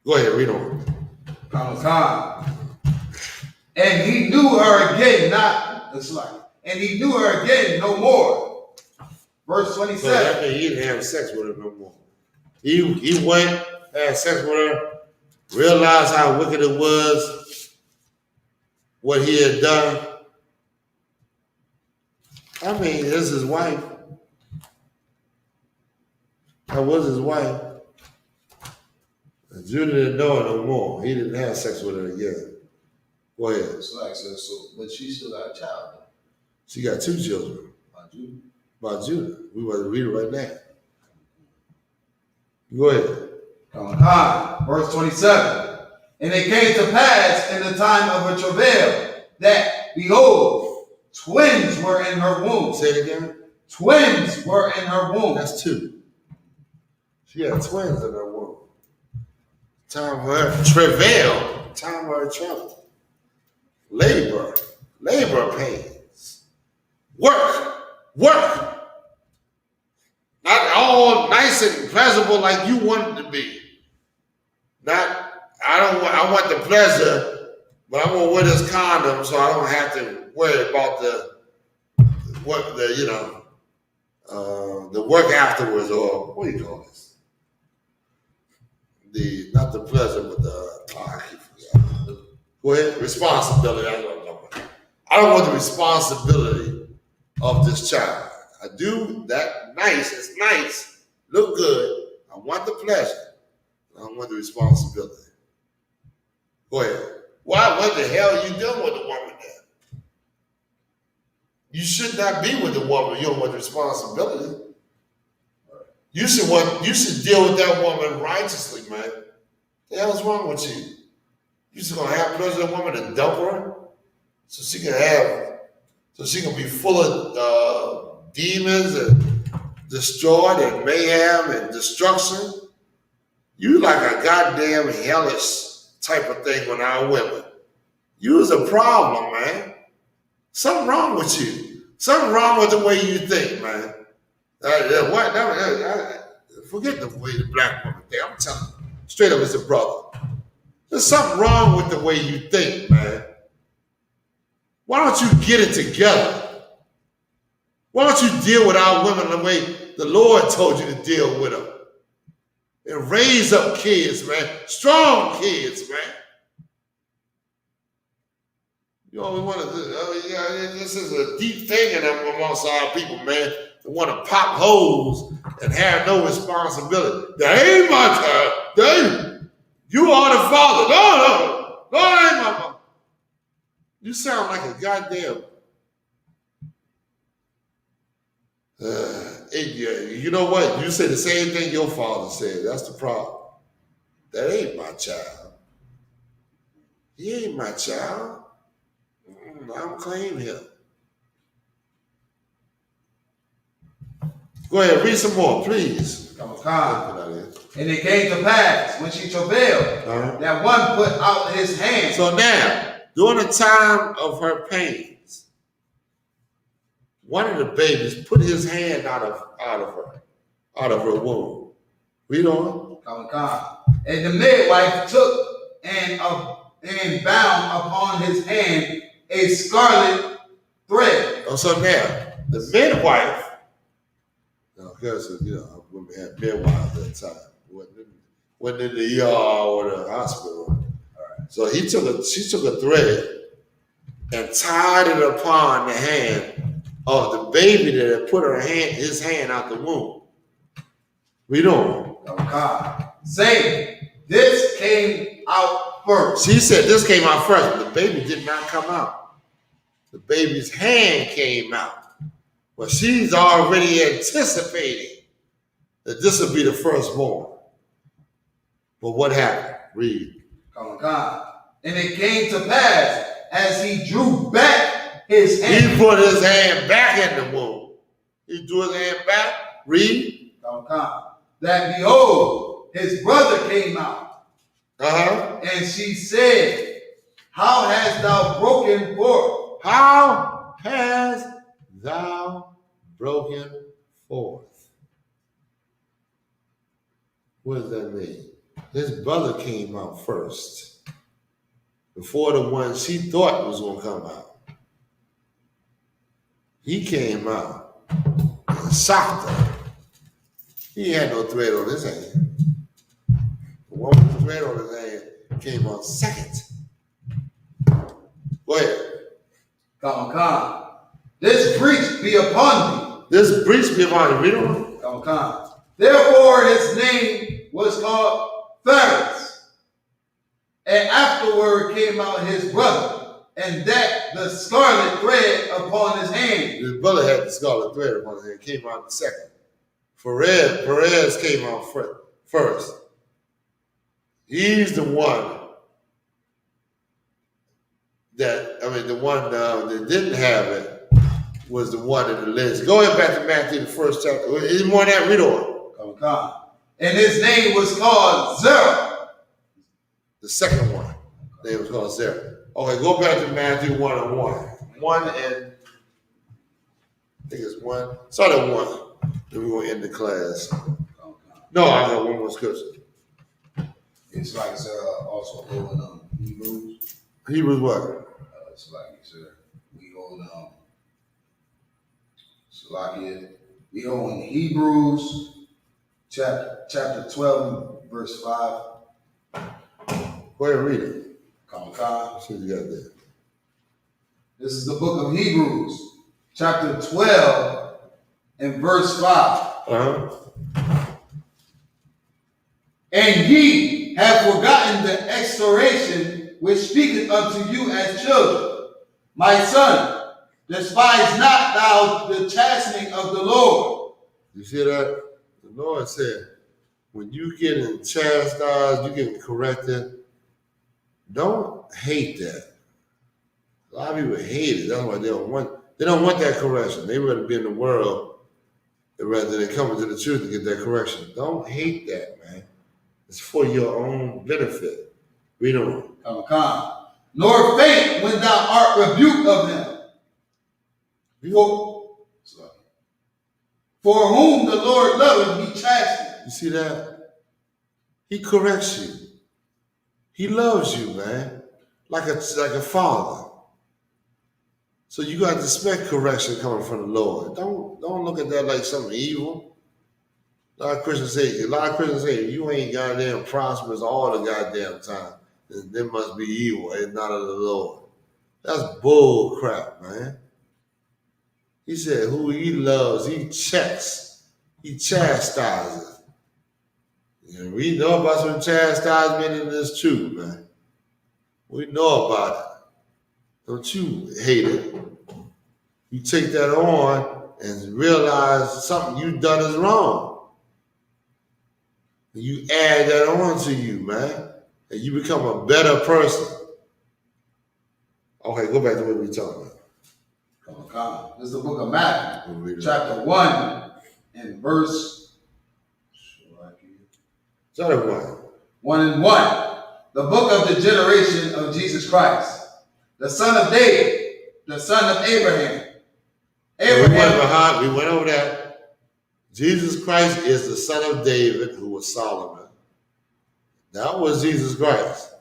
Go ahead, read on. God. And he knew her again, and he knew her again no more. Verse 27. So that means he didn't have sex with her no more. He went, had sex with her, realized how wicked it was, what he had done. I mean, this is his wife. That was his wife. And Judah didn't know her no more. He didn't have sex with her again. Go ahead. But she still got a child. She got 2 children. By Judah. We want to read it right now. Go ahead. Verse 27. And it came to pass in the time of her travail that, behold, twins were in her womb. Say it again. Twins were in her womb. That's 2. She had twins in her womb. Time for her travail. Time for her trouble. Labor pains. Work. Not all nice and pleasurable like you want it to be. I want the pleasure, but I'm gonna wear this condom so I don't have to worry about the work afterwards, or what do you call this? Not the pleasure, but I keep forgetting. Go ahead. Responsibility. I don't want the responsibility of this child. I do that nice. It's nice. Look good. I want the pleasure. I don't want the responsibility. Go ahead. Why? What the hell are you doing with the woman then? You should not be with the woman. You don't want the responsibility. You should deal with that woman righteously, man. What the hell's wrong with you? You just gonna have pleasure that woman to dump her so she can be full of demons and destroyed and mayhem and destruction. You like a goddamn hellish type of thing with our women. You was a problem, man. Something wrong with you. Something wrong with the way you think, man. Forget the way the black woman think. I'm telling you, straight up as a brother. There's something wrong with the way you think, man. Why don't you get it together? Why don't you deal with our women the way the Lord told you to deal with them? And raise up kids, man. Strong kids, man. You know, we want to. This is a deep thing amongst our people, man. They want to pop holes and have no responsibility. That ain't my child. You are the father. No, that ain't my mom. You sound like a goddamn. You know what? You say the same thing your father said. That's the problem. That ain't my child. He ain't my child. I don't claim him. Go ahead, read some more, please. And it came to pass when she travailed that one put out his hand. So now, during the time of her pains, one of the babies put his hand out of her womb. Read on. And the midwife took and bound upon his hand a scarlet thread. Oh, so now the midwife. Because women had midwives at the time. Wasn't in the ER or the hospital. Right. So she took a thread and tied it upon the hand of the baby that had put his hand out the womb. Read on. Saying, this came out first. She said this came out first, but the baby did not come out. The baby's hand came out. Well, she's already anticipating that this will be the firstborn. But what happened? Read. And it came to pass as he drew back his hand. He put his hand back in the womb. He drew his hand back. Read. That behold, his brother came out. And she said, how hast thou broken forth? How has thou broken forth? What does that mean? His brother came out first before the one she thought was going to come out. He came out and shocked her. He had no thread on his hand. The one with the thread on his hand came out second. Go ahead. This breach be upon thee. This breach be upon thee. Read on. Therefore his name was called Phares. And afterward came out his brother, and that the scarlet thread upon his hand. His brother had the scarlet thread upon his hand, came out second. Perez came out first. He's the one that didn't have it was the one in the list. Go ahead back to Matthew, the first chapter. Any more of that? Read on. And his name was called Zerah. The second one. His name was called Zerah. Okay, go back to Matthew 1:1. 1 and I think it's 1. Start at 1. Then we're going to end the class. No, I got one more scripture. It's like also going on Hebrews. Hebrews what? It's like we hold Salakia. We hold in Hebrews chapter 12 verse 5. Go ahead and read it. See what you got there. This is the book of Hebrews, chapter 12 and verse 5. And ye have forgotten the exhortation which speaketh unto you as children. My son, despise not thou the chastening of the Lord. You see that? The Lord said, when you getting chastised, you getting corrected, don't hate that. A lot of people hate it. That's why they don't want that correction. They rather be in the world rather than coming to the truth to get that correction. Don't hate that, man. It's for your own benefit. Read on. Come. Nor faint when thou art rebuked of them. For whom the Lord loveth, he chastens. You see that? He corrects you. He loves you, man, like a father. So you got to expect correction coming from the Lord. Don't look at that like something evil. A lot of Christians say, you ain't goddamn prosperous all the goddamn time. There must be evil. It's not of the Lord. That's bull crap, man. He said, who he loves, he checks. He chastises. You know, we know about some chastisement in this truth, man. We know about it. Don't you hate it. You take that on and realize something you've done is wrong. And you add that on to you, man. And you become a better person. Okay, go back to what we were talking about. Come. This is the book of Matthew, chapter 1 and verse. Chapter 1. 1 and 1. The book of the generation of Jesus Christ, the son of David, the son of Abraham. We went over that. Jesus Christ is the son of David, who was Solomon. That was Jesus Christ.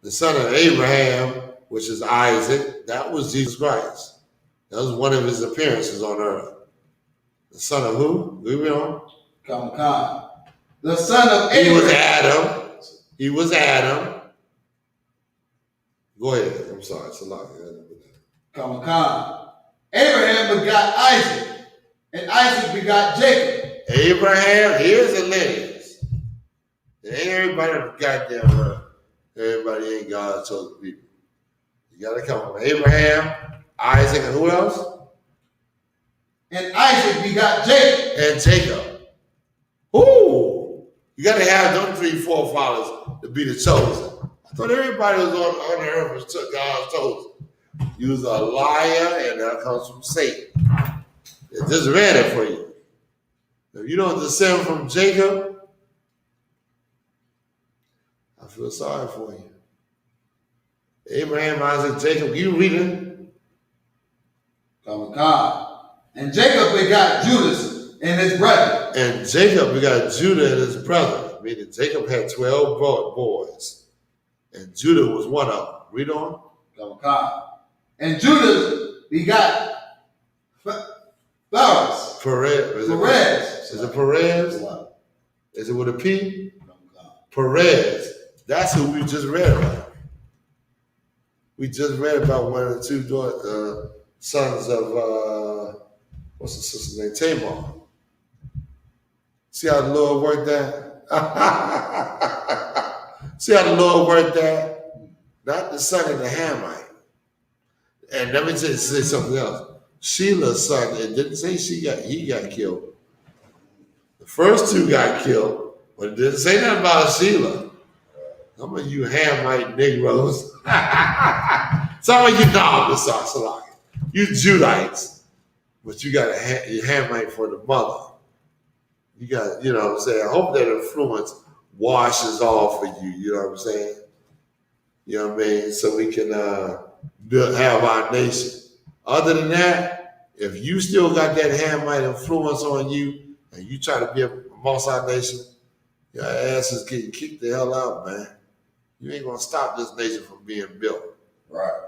The son of Abraham, which is Isaac, that was Jesus Christ. That was one of his appearances on earth. The son of who? We went on. Come. The son of Abraham. He was Adam. Go ahead. I'm sorry. It's a lot. Come. Abraham begot Isaac, and Isaac begot Jacob. Abraham, here's a lineage. Everybody goddamn everybody ain't God's chosen people. You gotta come from Abraham, Isaac, and who else? And Isaac begot Jacob. And Jacob. Ooh! You gotta have them 3 forefathers to be the chosen. I thought everybody was on the earth was God's chosen. You was a liar, and that comes from Satan. It just read it for you. If you don't descend from Jacob, I feel sorry for you. Abraham, Isaac, Jacob, you reading? Come. And Jacob begot Judas and his brother. And Jacob begot Judah and his brother. Meaning Jacob had 12 boys. And Judah was one of them. Read on. Come. And Judah begot Perez. Is it Perez? Is it with a P? Perez. That's who we just read about. We just read about one of the 2 sons of, what's the sister's name? Tamar. See how the Lord worked that? See how the Lord worked that? Not the son of the Hamite. And let me just say something else. Sheila's son, it didn't say he got killed. The first 2 got killed, but it didn't say nothing about Sheila. Some of you Hamite Negroes. Some of you Salaki. You Judites, but you got a Hamite for the mother. You got, you know what I'm saying? I hope that influence washes off of you, you know what I'm saying? You know what I mean? So we can have our nation. Other than that, if you still got that Hamite influence on you and you try to be amongst our nation, your ass is getting kicked the hell out, man. You ain't gonna stop this nation from being built. Right.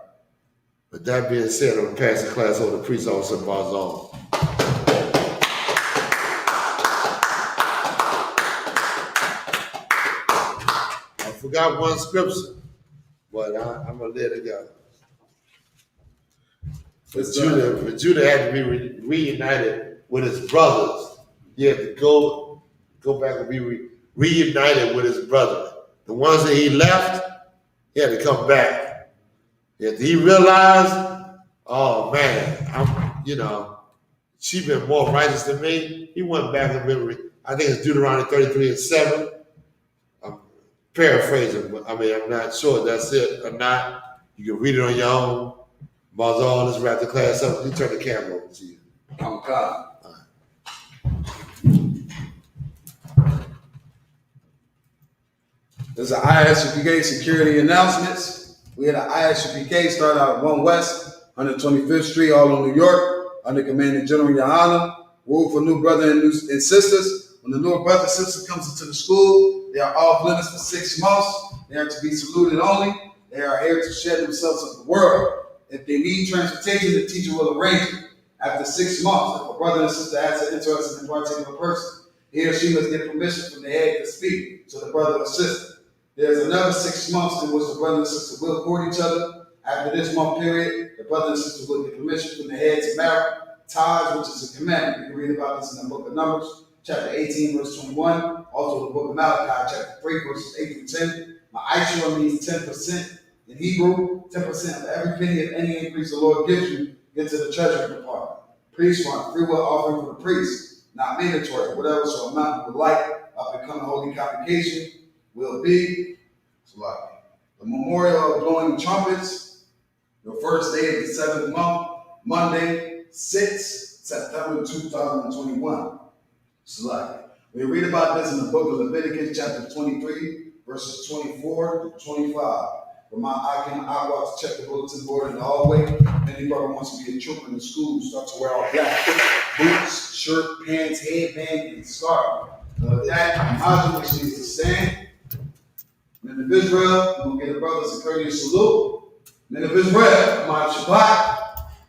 But that being said, I'm passing class over to Priest Officer Barzon. I forgot one scripture, but I'm gonna let it go. But Judah had to be reunited with his brothers. He had to go back and be reunited with his brother. The ones that he left, he had to come back. He realized, oh man, she been more righteous than me. He went back and memory. I think it's Deuteronomy 33:7. I'm paraphrasing, but I'm not sure that's it or not. You can read it on your own. Mazal, let's wrap the class up. You turn the camera over to you. Oh, God. There's an ISUPK security announcements. We had an ISUPK start out at 1 West, 125th Street, all in New York, under Commanding General Yohana. Rule for new brother and sisters. When the new brother and sister comes into the school, they are off limits for 6 months. They are to be saluted only. They are here to share themselves with the world. If they need transportation, the teacher will arrange it. After 6 months, if a brother and sister has an interest in partaking of a person, he or she must get permission from the head to speak to the brother or sister. There's another 6 months in which the brother and sister will court each other. After this month period, the brother and sister will get permission from the head to marry. Tithes, which is a commandment. You can read about this in the book of Numbers, chapter 18, verse 21. Also the book of Malachi, chapter 3, verses 8 through 10. Ma'ashra means 10% in Hebrew. 10% of every penny of any increase the Lord gives you gets to the treasury department. Priest fund, free will offering for the priest. Not mandatory. Whatever so amount you would like of becoming holy convocation will be. The memorial of blowing trumpets, the first day of the 7th month, Monday, 6 September 2021. We read about this in the book of Leviticus, chapter 23, verses 24 to 25. For my I watch to check the bulletin board in the hallway. Any brother wants to be a trooper in the school, start to wear all black. Boots, shirt, pants, headband, and scarf. That module which needs to stand. Men of Israel, we're going to get the brothers a courteous salute. Men of Israel, my Shabbat,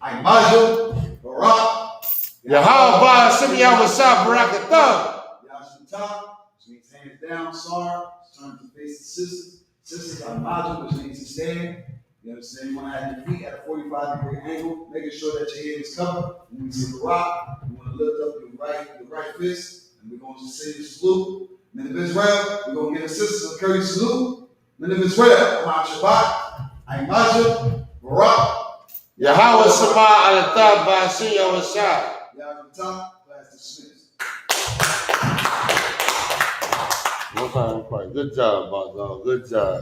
Imajah, Barak, Yahweh, Shem Yahweh, Barakathah. Yashutah, which means hands down, Sar, turn to face the sisters. Sisters are Imajah, which means to stand. You understand? You want to have your feet at a 45-degree angle, making sure that your head is covered. When we say Barak, you want to lift up your right fist, and we're going to say the salute. Men of Israel, we're going to give the sisters a courteous salute. Men of Israel, my Shabbat, Imajah, Barak, Yahweh Sama Alatah Ba'ashin Yahweh Shai. Yahweh, class dismissed. Good job, Bazal. Good job.